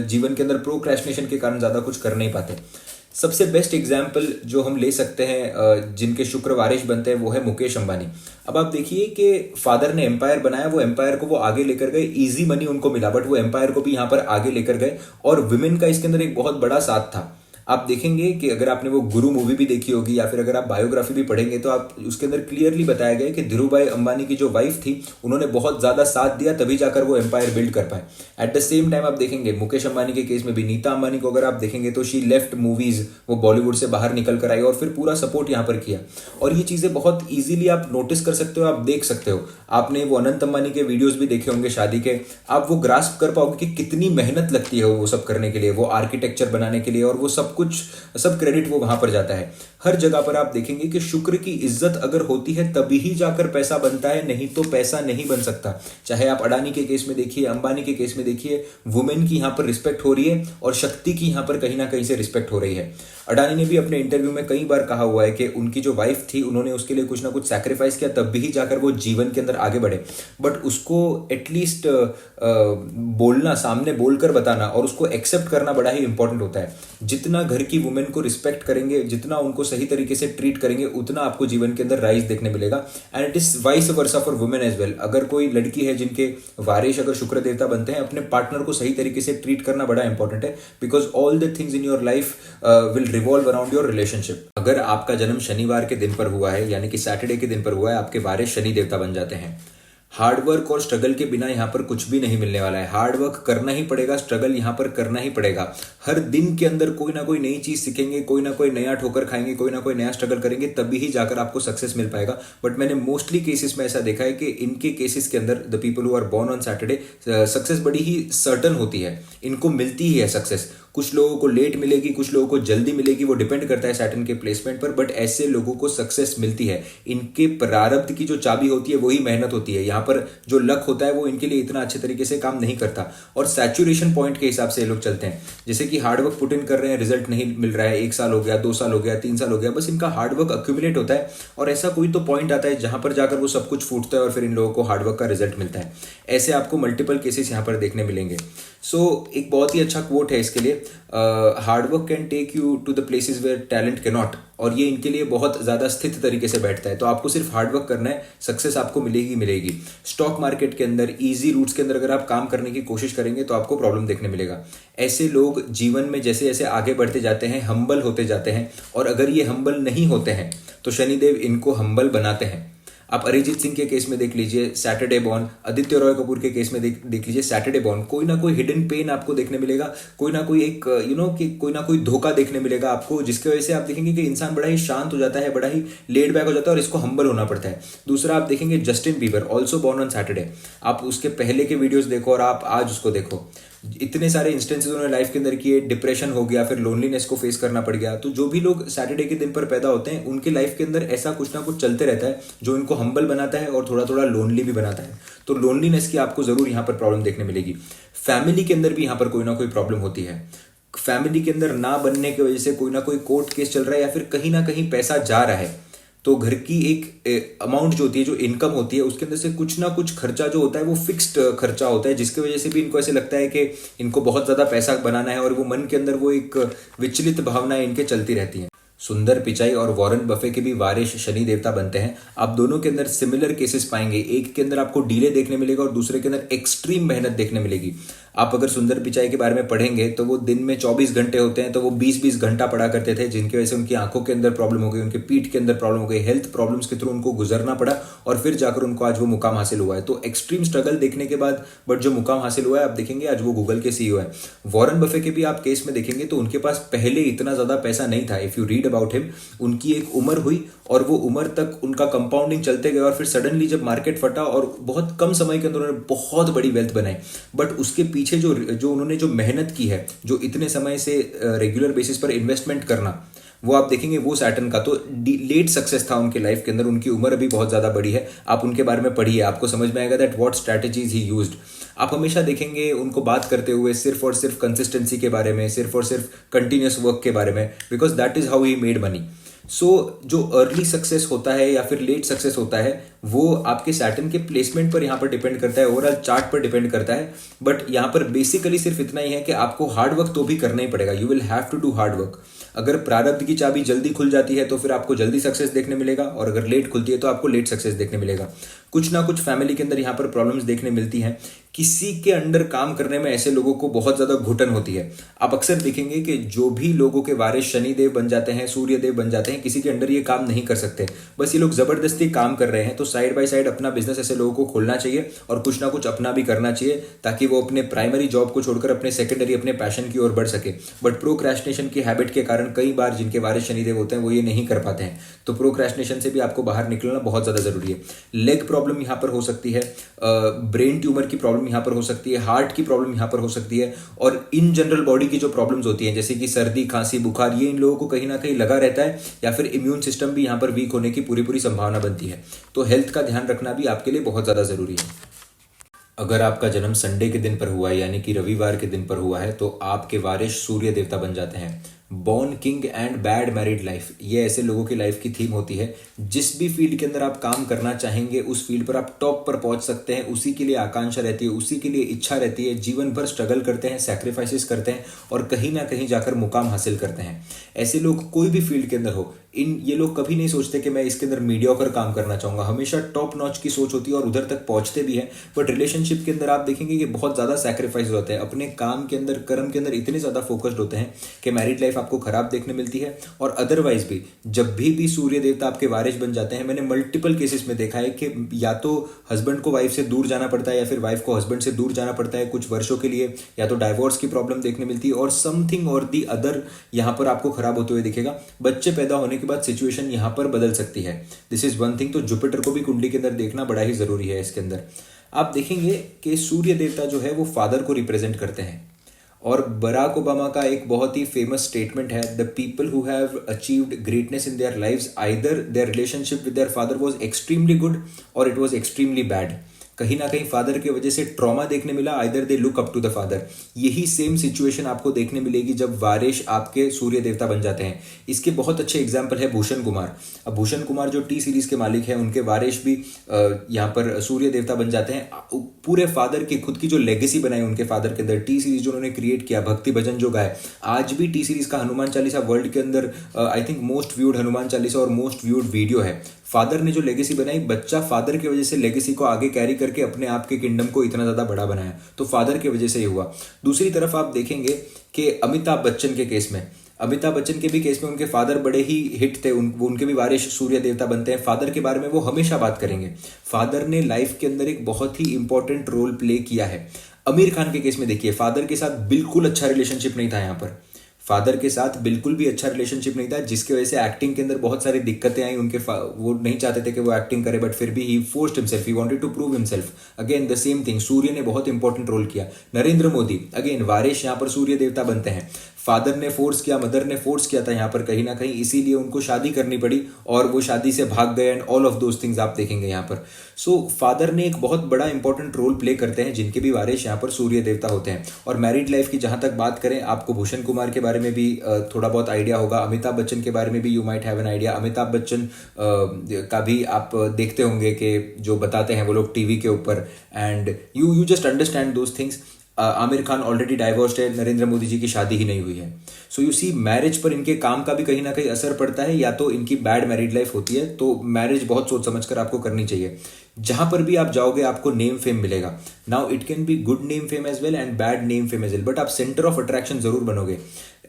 जीवन के अंदर प्रोक्रेस्टिनेशन के कारण ज्यादा कुछ कर नहीं पाते। सबसे बेस्ट एग्जाम्पल जो हम ले सकते हैं जिनके शुक्र वारिश बनते हैं वो है मुकेश अंबानी। अब आप देखिए कि फादर ने एम्पायर बनाया, वो एम्पायर को वो आगे लेकर गए, इजी मनी उनको मिला, बट वो एम्पायर को भी यहाँ पर आगे लेकर गए और विमेन का इसके अंदर एक बहुत बड़ा साथ था। आप देखेंगे कि अगर आपने वो गुरु मूवी भी देखी होगी या फिर अगर आप बायोग्राफी भी पढ़ेंगे तो आप उसके अंदर क्लियरली बताया गया कि धीरूभाई अंबानी की जो वाइफ थी उन्होंने बहुत ज्यादा साथ दिया, तभी जाकर वो एम्पायर बिल्ड कर पाए। एट द सेम टाइम आप देखेंगे मुकेश अंबानी के केस में भी नीता अंबानी को अगर आप देखेंगे तो शी लेफ्ट मूवीज, वो बॉलीवुड से बाहर निकल कर आई और फिर पूरा सपोर्ट यहाँ पर किया। और ये चीजें बहुत ईजिली आप नोटिस कर सकते हो, आप देख सकते हो। आपने वो अनंत अंबानी के वीडियोज भी देखे होंगे शादी के, आप वो ग्रास्प कर पाओगे कि कितनी मेहनत लगती है वो सब करने के लिए, वो आर्किटेक्चर बनाने के लिए, और वो सब कुछ, सब क्रेडिट वो वहां पर जाता है। हर जगह पर आप देखेंगे कि शुक्र की इज्जत अगर होती है तभी ही जाकर पैसा बनता है, नहीं तो पैसा नहीं बन सकता। चाहे आप अडानी के केस में देखिए, अंबानी के केस में देखिए, वुमेन की यहां पर रिस्पेक्ट हो रही है और शक्ति की यहां पर कहीं ना कहीं से रिस्पेक्ट हो रही है। अडानी ने भी अपने इंटरव्यू में कई बार कहा हुआ है कि उनकी जो वाइफ थी उन्होंने उसके लिए कुछ ना कुछ सैक्रिफाइस किया, तब भी जाकर वो जीवन के अंदर आगे बढ़े। बट उसको एटलीस्ट बोलना, सामने बोलकर बताना और उसको एक्सेप्ट करना बड़ा ही इंपॉर्टेंट होता है। जितना घर की वुमेन को रिस्पेक्ट करेंगे, जितना उनको सही तरीके से ट्रीट करेंगे, उतना आपको जीवन के अंदर राइज देखने मिलेगा। And it is vice versa for women as well. अगर कोई लड़की है जिनके वारिश अगर शुक्र देवता बनते हैं, अपने पार्टनर को सही तरीके से ट्रीट करना बड़ा इंपॉर्टेंट है, because all the things in your life will revolve around your relationship. अगर आपका जन्म शनिवार के दिन पर हुआ है, यानी कि सैटरडे के दिन पर हुआ है, आपके वारिश शनि देवता बन जाते हैं। हार्डवर्क और स्ट्रगल के बिना यहाँ पर कुछ भी नहीं मिलने वाला है। हार्डवर्क करना ही पड़ेगा, स्ट्रगल यहाँ पर करना ही पड़ेगा। हर दिन के अंदर कोई ना कोई नई चीज सीखेंगे, कोई ना कोई नया ठोकर खाएंगे, कोई ना कोई नया स्ट्रगल करेंगे, तभी ही जाकर आपको सक्सेस मिल पाएगा। बट मैंने मोस्टली केसेस में ऐसा देखा है कि इनके केसेस के अंदर the people who are born on Saturday, success बड़ी ही सर्टन होती है, इनको मिलती ही है सक्सेस। कुछ लोगों को लेट मिलेगी, कुछ लोगों को जल्दी मिलेगी, वो डिपेंड करता है सैटर्न के प्लेसमेंट पर, बट ऐसे लोगों को सक्सेस मिलती है। इनके प्रारब्ध की जो चाबी होती है वही मेहनत होती है। यहाँ पर जो लक होता है वो इनके लिए इतना अच्छे तरीके से काम नहीं करता, और सैचुरेशन पॉइंट के हिसाब से ये लोग चलते हैं। जैसे कि हार्डवर्क पुट इन कर रहे हैं, रिजल्ट नहीं मिल रहा है, 1 साल हो गया, 2 साल हो गया, 3 साल हो गया, बस इनका हार्डवर्क अक्यूमुलेट होता है और ऐसा कोई तो पॉइंट आता है जहां पर जाकर वो सब कुछ फूटता है और फिर इन लोगों को हार्डवर्क का रिजल्ट मिलता है। ऐसे आपको मल्टीपल केसेस यहाँ पर देखने मिलेंगे। एक बहुत ही अच्छा कोट है इसके लिए, hard work can take you to the places where talent can not, और ये इनके लिए बहुत ज्यादा स्थित तरीके से बैठता है। तो आपको सिर्फ हार्डवर्क करना है, सक्सेस आपको मिलेगी मिलेगी। स्टॉक मार्केट के अंदर इजी रूट्स के अंदर अगर आप काम करने की कोशिश करेंगे तो आपको प्रॉब्लम देखने मिलेगा। ऐसे लोग जीवन में जैसे जैसे आगे बढ़ते जाते हैं, हम्बल होते जाते हैं, और अगर ये हम्बल नहीं होते हैं तो शनिदेव इनको हम्बल बनाते हैं। आप अरिजीत सिंह के केस में देख लीजिए, सैटरडे बॉर्न, आदित्य रॉय कपूर के केस में देख लीजिए, सैटरडे बॉर्न। कोई ना कोई हिडन पेन आपको देखने मिलेगा, कोई ना कोई एक कि कोई ना कोई धोखा देखने मिलेगा आपको, जिसकी वजह से आप देखेंगे कि इंसान बड़ा ही शांत हो जाता है, बड़ा ही लेड बैक हो जाता है और इसको हम्बल होना पड़ता है। दूसरा आप देखेंगे Justin Bieber, also born on Saturday. आप उसके पहले के वीडियोज देखो और आप आज उसको देखो, इतने सारे इंस्टेंसेस उन्होंने लाइफ के अंदर किए, डिप्रेशन हो गया, फिर लोनलीनेस को फेस करना पड़ गया। तो जो भी लोग सैटरडे के दिन पर पैदा होते हैं उनकी लाइफ के अंदर ऐसा कुछ ना कुछ चलते रहता है जो इनको हम्बल बनाता है और थोड़ा थोड़ा लोनली भी बनाता है। तो लोनलीनेस की आपको जरूर यहाँ पर प्रॉब्लम देखने मिलेगी। फैमिली के अंदर भी यहाँ पर कोई ना कोई प्रॉब्लम होती है। फैमिली के अंदर ना बनने की वजह से कोई ना कोई कोर्ट केस चल रहा है या फिर कहीं ना कहीं पैसा जा रहा है, तो घर की एक अमाउंट जो होती है, जो इनकम होती है, उसके अंदर से कुछ ना कुछ खर्चा जो होता है वो फिक्स्ड खर्चा होता है, जिसकी वजह से भी इनको ऐसे लगता है कि इनको बहुत ज्यादा पैसा बनाना है और वो मन के अंदर वो एक विचलित भावनाएं इनके चलती रहती हैं। सुंदर पिचाई और वॉरेन बफे के भी वारिश शनि देवता बनते हैं। आप दोनों के अंदर सिमिलर केसेस पाएंगे, एक के अंदर आपको डीले देखने मिलेगा और दूसरे के अंदर एक्सट्रीम मेहनत देखने मिलेगी। आप अगर सुंदर पिचाई के बारे में पढ़ेंगे तो वो दिन में 24 घंटे होते हैं, तो वो 20-20 घंटा पढ़ा करते थे, जिनकी वजह से उनकी आंखों के अंदर प्रॉब्लम हो गई, उनके पीठ के अंदर प्रॉब्लम हो गई, हेल्थ प्रॉब्लम्स के थ्रू उनको गुजरना पड़ा और फिर जाकर उनको आज वो मुकाम हासिल हुआ है। तो एक्सट्रीम स्ट्रगल देखने के बाद बट जो मुकाम हासिल हुआ है, आप देखेंगे आज वो गूगल के सीईओ है। वॉरेन बफे के भी आप केस में देखेंगे तो उनके पास पहले इतना ज्यादा पैसा नहीं था। If you read about him, उनकी एक उम्र हुई और वो उम्र तक उनका कंपाउंडिंग चलते गए और फिर सडनली जब मार्केट फटा और बहुत कम समय के अंदर उन्होंने बहुत बड़ी वेल्थ बनाई। बट उसके पीछे जो उन्होंने जो मेहनत की है, जो इतने समय से रेगुलर बेसिस पर इन्वेस्टमेंट करना, वो आप देखेंगे वो सैटर्न का तो लेट सक्सेस था उनके लाइफ के अंदर। उनकी उम्र अभी बहुत ज्यादा बड़ी है, आप उनके बारे में पढ़िए, आपको समझ में आएगा that what strategies he used. आप हमेशा देखेंगे उनको बात करते हुए सिर्फ और सिर्फ कंसिस्टेंसी के बारे में, सिर्फ और सिर्फ कंटिन्यूस वर्क के बारे में, because that is how he made money. जो अर्ली सक्सेस होता है या फिर लेट सक्सेस होता है वो आपके सैटर्न के प्लेसमेंट पर यहाँ पर डिपेंड करता है, ओवरऑल चार्ट पर डिपेंड करता है। बट यहाँ पर बेसिकली सिर्फ इतना ही है कि आपको हार्ड वर्क तो भी करना ही पड़ेगा, you will have to do hard work. अगर प्रारब्ध की चाबी जल्दी खुल जाती है तो फिर आपको जल्दी सक्सेस देखने मिलेगा, और अगर लेट खुलती है तो आपको लेट सक्सेस देखने मिलेगा। कुछ ना कुछ फैमिली के अंदर यहाँ पर प्रॉब्लम्स देखने मिलती हैं। किसी के अंडर काम करने में ऐसे लोगों को बहुत ज़्यादा घुटन होती है। आप अक्सर देखेंगे कि जो भी लोगों के वारिस शनिदेव बन जाते हैं, सूर्यदेव बन जाते हैं, किसी के अंडर ये काम नहीं कर सकते, बस ये लोग ज़बरदस्ती काम कर रहे हैं। तो साइड बाय साइड अपना बिजनेस ऐसे लोगों को खोलना चाहिए और कुछ ना कुछ अपना भी करना चाहिए, ताकि वो अपने प्राइमरी जॉब को छोड़कर अपने सेकेंडरी, अपने पैशन की ओर बढ़ सके। बट प्रोक्रेस्टिनेशन की हैबिट के कारण कई बार जिनके वारिस शनिदेव होते हैं वो ये नहीं कर पाते हैं। तो प्रोक्रेस्टिनेशन से भी आपको बाहर निकलना बहुत ज़्यादा जरूरी है। लेग प्रॉब्लम यहाँ पर हो सकती है, ब्रेन ट्यूमर की प्रॉब्लम यहाँ पर हो सकती है, हार्ट की प्रॉब्लम यहाँ पर हो सकती है, और इन जनरल बॉडी की जो प्रॉब्लम्स होती हैं जैसे कि सर्दी, खांसी, बुखार, ये इन लोगों को कहीं ना कहीं लगा रहता है, या फिर इम्यून सिस्टम भी यहाँ पर वीक होने की पूरी पूरी संभावना बनती है। तो हेल्थ का ध्यान रखना भी आपके लिए बहुत ज़्यादा ज़रूरी है। अगर आपका जन्म संडे के दिन पर हुआ है, यानी कि रविवार के दिन पर हुआ है, तो आपके वारिस सूर्य देवता बन जाते हैं। Born king and bad married life, ये ऐसे लोगों की लाइफ की थीम होती है। जिस भी फील्ड के अंदर आप काम करना चाहेंगे उस फील्ड पर आप टॉप पर पहुंच सकते हैं, उसी के लिए आकांक्षा रहती है, उसी के लिए इच्छा रहती है, जीवन भर स्ट्रगल करते हैं, सैक्रिफाइसेस करते हैं और कहीं ना कहीं जाकर मुकाम हासिल करते हैं। ऐसे लोग कोई भी फील्ड के अंदर हो, ये लोग कभी नहीं सोचते कि मैं इसके अंदर मीडियोकर काम करना चाहूँगा, हमेशा टॉप नॉच की सोच होती है और उधर तक पहुँचते भी हैं। बट रिलेशनशिप के अंदर आप देखेंगे कि बहुत ज़्यादा सैक्रिफाइस होते हैं, अपने काम के अंदर, कर्म के अंदर इतने ज़्यादा फोकस्ड होते हैं कि मैरिड लाइफ आपको खराब देखने मिलती है। और अदरवाइज भी जब भी सूर्य देवता आपके वारिस बन जाते हैं, मैंने मल्टीपल केसेस में देखा है कि या तो हस्बैंड को वाइफ से दूर जाना पड़ता है, या फिर वाइफ को हस्बैंड से दूर जाना पड़ता है कुछ वर्षों के लिए, या तो डाइवोर्स की प्रॉब्लम देखने मिलती है, और समथिंग और दी अदर यहाँ पर आपको खराब होते हुए दिखेगा। बच्चे पैदा होने के बाद सिचुएशन यहाँ पर बदल सकती है। This is one thing. तो जुपिटर को भी कुंडली के अंदर देखना बड़ा ही जरूरी है। इसके अंदर आप देखेंगे कि सूर्य देवता जो है वो फादर को रिप्रेजेंट करते हैं, और बराक ओबामा का एक बहुत ही फेमस स्टेटमेंट है, the people who have achieved greatness in their lives, either their relationship with their father was extremely good और इट वाज एक्सट्रीमली बैड। कहीं ना कहीं फादर की वजह से ट्रॉमा देखने मिला, either they look up to the father. यही सेम सिचुएशन आपको देखने मिलेगी जब वारिस आपके सूर्य देवता बन जाते हैं। इसके बहुत अच्छे एग्जाम्पल है भूषण कुमार। अब भूषण कुमार जो टी सीरीज के मालिक हैं, उनके वारिस भी यहाँ पर सूर्य देवता बन जाते हैं। पूरे फादर की खुद की जो लेगेसी बनाई उनके फादर के अंदर, टी सीरीज जो उन्होंने क्रिएट किया, भक्ति भजन जो गाए, आज भी टी सीरीज का हनुमान चालीसा वर्ल्ड के अंदर I think most viewed Hanuman Chalisa और मोस्ट व्यूड वीडियो है। फादर ने जो लेगेसी बनाई, बच्चा फादर की वजह से लेगेसी को आगे कैरी करके अपने आप के किंगडम को इतना ज्यादा बड़ा बनाया, तो फादर की वजह से ही हुआ। दूसरी तरफ आप देखेंगे कि अमिताभ बच्चन के केस में, अमिताभ बच्चन के भी केस में उनके फादर बड़े ही हिट थे, उनके भी वारिस सूर्य देवता बनते हैं। फादर के बारे में वो हमेशा बात करेंगे। फादर ने लाइफ के अंदर एक बहुत ही इंपॉर्टेंट रोल प्ले किया है। आमिर खान के केस में देखिए, फादर के साथ बिल्कुल अच्छा रिलेशनशिप नहीं था। यहाँ पर फादर के साथ बिल्कुल भी अच्छा रिलेशनशिप नहीं था, जिसकी वजह से एक्टिंग के अंदर बहुत सारी दिक्कतें आई। वो नहीं चाहते थे कि वो एक्टिंग करे, बट फिर भी he forced himself, he wanted to prove himself. Again the same thing, Surya ने बहुत इंपॉर्टेंट रोल किया। नरेंद्र मोदी अगेन वारिस यहाँ पर सूर्य देवता बनते हैं। फादर ने फोर्स किया, मदर ने फोर्स किया था यहाँ पर कहीं ना कहीं, इसीलिए उनको शादी करनी पड़ी और वो शादी से भाग गए, and all of those things आप देखेंगे यहाँ पर। सो फादर ने एक बहुत बड़ा इंपॉर्टेंट रोल प्ले करते हैं, जिनके भी वारिस यहाँ पर सूर्य देवता होते हैं। और मैरिड लाइफ की जहां तक बात करें, आपको भूषण कुमार के बारे में भी थोड़ा बहुत आइडिया होगा, अमिताभ बच्चन के बारे में भी you might have an idea. Amitabh Bachchan का भी आप देखते होंगे कि जो बताते हैं वो लोग टीवी के ऊपर, and you just understand those things. Aamir Khan already divorced है, नरेंद्र मोदी जी की शादी ही नहीं हुई है। सो यू सी, मैरिज पर इनके काम का भी कहीं ना कहीं असर पड़ता है, या तो इनकी बैड मैरिड लाइफ होती है। तो मैरिज बहुत सोच समझ कर आपको करनी चाहिए। जहां पर भी आप जाओगे आपको नेम फेम मिलेगा। Now it can be good name fame as well and bad name fame as well, but आप सेंटर ऑफ अट्रैक्शन जरूर बनोगे।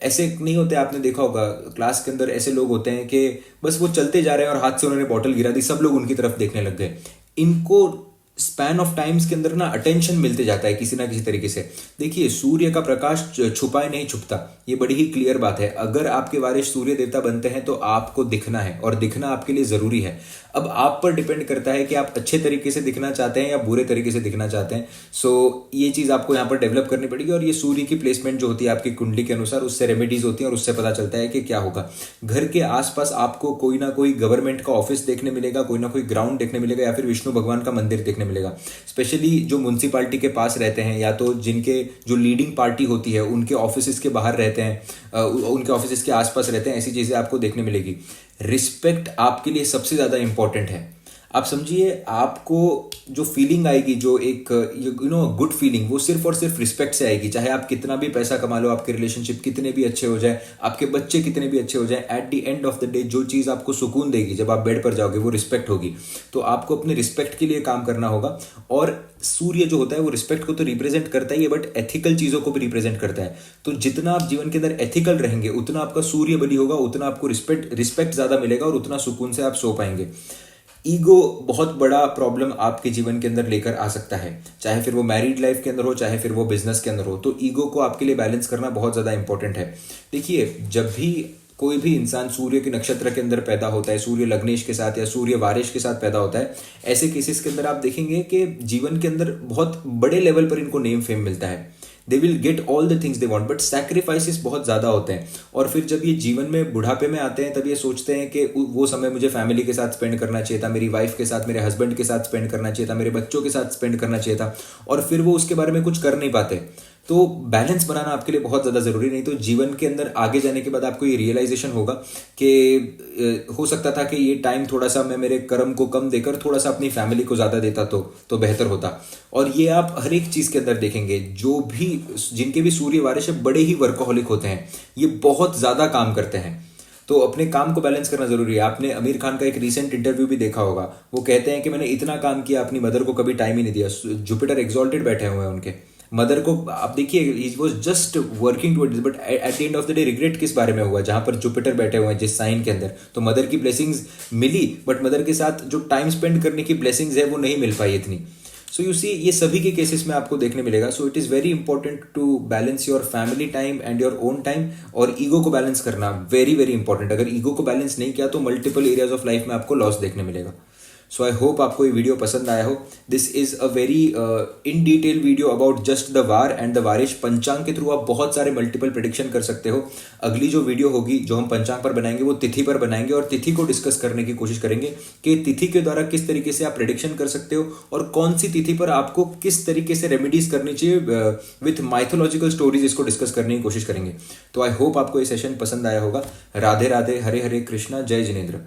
ऐसे नहीं होते, आपने देखा होगा क्लास के अंदर ऐसे लोग होते हैं कि बस वो चलते जा रहे हैं और हाथ से उन्होंने बॉटल गिरा दी, सब लोग उनकी तरफ देखने लग गए। इनको स्पैन ऑफ टाइम्स के अंदर ना अटेंशन मिलते जाता है किसी ना किसी तरीके से। देखिए, सूर्य का प्रकाश छुपाए नहीं छुपता, ये बड़ी ही क्लियर बात है। अगर आपके वारिस सूर्य देवता बनते हैं तो आपको दिखना है, और दिखना आपके लिए जरूरी है। अब आप पर डिपेंड करता है कि आप अच्छे तरीके से दिखना चाहते हैं या बुरे तरीके से दिखना चाहते हैं। सो ये चीज आपको यहाँ पर डेवलप करनी पड़ेगी, और ये सूर्य की प्लेसमेंट जो होती है आपकी कुंडली के अनुसार, उससे रेमेडीज होती है और उससे पता चलता है कि क्या होगा। घर के आसपास आपको कोई ना कोई गवर्नमेंट का ऑफिस देखने मिलेगा, कोई ना कोई ग्राउंड देखने मिलेगा, या फिर विष्णु भगवान का मंदिर देखने मिलेगा। स्पेशली जो म्युनिसिपालिटी के पास रहते हैं, या तो जिनके जो लीडिंग पार्टी होती है उनके ऑफिस के बाहर रहते हैं, उनके ऑफिस के आसपास रहते हैं, ऐसी चीजें आपको देखने मिलेगी। रिस्पेक्ट आपके लिए सबसे ज्यादा इंपॉर्टेंट है। आप समझिए, आपको जो फीलिंग आएगी, जो एक गुड फीलिंग, वो सिर्फ और सिर्फ रिस्पेक्ट से आएगी। चाहे आप कितना भी पैसा कमा लो, आपके रिलेशनशिप कितने भी अच्छे हो जाए, आपके बच्चे कितने भी अच्छे हो जाए, at the end of the day जो चीज़ आपको सुकून देगी जब आप बेड पर जाओगे वो रिस्पेक्ट होगी। तो आपको अपने रिस्पेक्ट के लिए काम करना होगा। और सूर्य जो होता है वो रिस्पेक्ट को तो रिप्रेजेंट करता ही है, बट एथिकल चीज़ों को भी रिप्रेजेंट करता है। तो जितना आप जीवन के अंदर एथिकल रहेंगे उतना आपका सूर्य बली होगा, उतना आपको रिस्पेक्ट ज़्यादा मिलेगा और उतना सुकून से आप सो पाएंगे। ईगो बहुत बड़ा प्रॉब्लम आपके जीवन के अंदर लेकर आ सकता है, चाहे फिर वो मैरिड लाइफ के अंदर हो, चाहे फिर वो बिजनेस के अंदर हो। तो ईगो को आपके लिए बैलेंस करना बहुत ज़्यादा इंपॉर्टेंट है। देखिए, जब भी कोई भी इंसान सूर्य के नक्षत्र के अंदर पैदा होता है, सूर्य लग्नेश के साथ या सूर्य वारिश के साथ पैदा होता है, ऐसे केसेस के अंदर आप देखेंगे कि जीवन के अंदर बहुत बड़े लेवल पर इनको नेम फेम मिलता है। They will get all the things they want, but sacrifices बहुत ज़्यादा होते हैं। और फिर जब ये जीवन में बुढ़ापे में आते हैं तब ये सोचते हैं कि वो समय मुझे फैमिली के साथ स्पेंड करना चाहिए था, मेरी वाइफ के साथ, मेरे हस्बैंड के साथ स्पेंड करना चाहिए था, मेरे बच्चों के साथ स्पेंड करना चाहिए था, और फिर वो उसके बारे में कुछ कर नहीं पाते। तो बैलेंस बनाना आपके लिए बहुत ज़्यादा ज़रूरी। नहीं तो जीवन के अंदर आगे जाने के बाद आपको ये रियलाइजेशन होगा कि हो सकता था कि ये टाइम थोड़ा सा मैं मेरे कर्म को कम देकर थोड़ा सा अपनी फैमिली को ज़्यादा देता तो बेहतर होता। और ये आप हर एक चीज़ के अंदर देखेंगे, जो भी जिनके भी सूर्य वारिश है बड़े ही वर्कोहलिक होते हैं, ये बहुत ज़्यादा काम करते हैं। तो अपने काम को बैलेंस करना जरूरी है। आपने आमिर खान का एक रीसेंट इंटरव्यू भी देखा होगा, वो कहते हैं कि मैंने इतना काम किया, अपनी मदर को कभी टाइम ही नहीं दिया। जुपिटर एक्सॉल्टेड बैठे हुए हैं उनके, मदर को आप देखिए, he was just working towards, but at the end of the day regret किस बारे में हुआ, जहां पर जुपिटर बैठे हुए हैं जिस साइन के अंदर, तो मदर की ब्लेसिंग्स मिली, बट मदर के साथ जो टाइम स्पेंड करने की ब्लेसिंग्स है वो नहीं मिल पाई इतनी। सो यू सी, ये सभी के केसेस में आपको देखने मिलेगा। So it is very important to balance your family time and your own time. और ईगो को बैलेंस करना वेरी वेरी इंपॉर्टेंट। अगर ईगो को बैलेंस नहीं किया तो मल्टीपल एरियाज ऑफ लाइफ में आपको लॉस देखने मिलेगा। सो आई होप आपको ये वीडियो पसंद आया हो। This is a very in detail video about just the war and the वारिश। पंचांग के थ्रू आप बहुत सारे मल्टीपल प्रेडिक्शन कर सकते हो। अगली जो वीडियो होगी जो हम पंचांग पर बनाएंगे वो तिथि पर बनाएंगे, और तिथि को डिस्कस करने की कोशिश करेंगे कि तिथि के द्वारा किस तरीके से आप प्रेडिक्शन कर सकते हो और कौन सी तिथि पर आपको किस तरीके से रेमेडीज करनी चाहिए। विथ माइथोलॉजिकल स्टोरीज इसको डिस्कस करने की कोशिश करेंगे। तो आई होप आपको ये सेशन पसंद आया होगा। राधे राधे, हरे हरे कृष्णा, जय जिनेंद्र।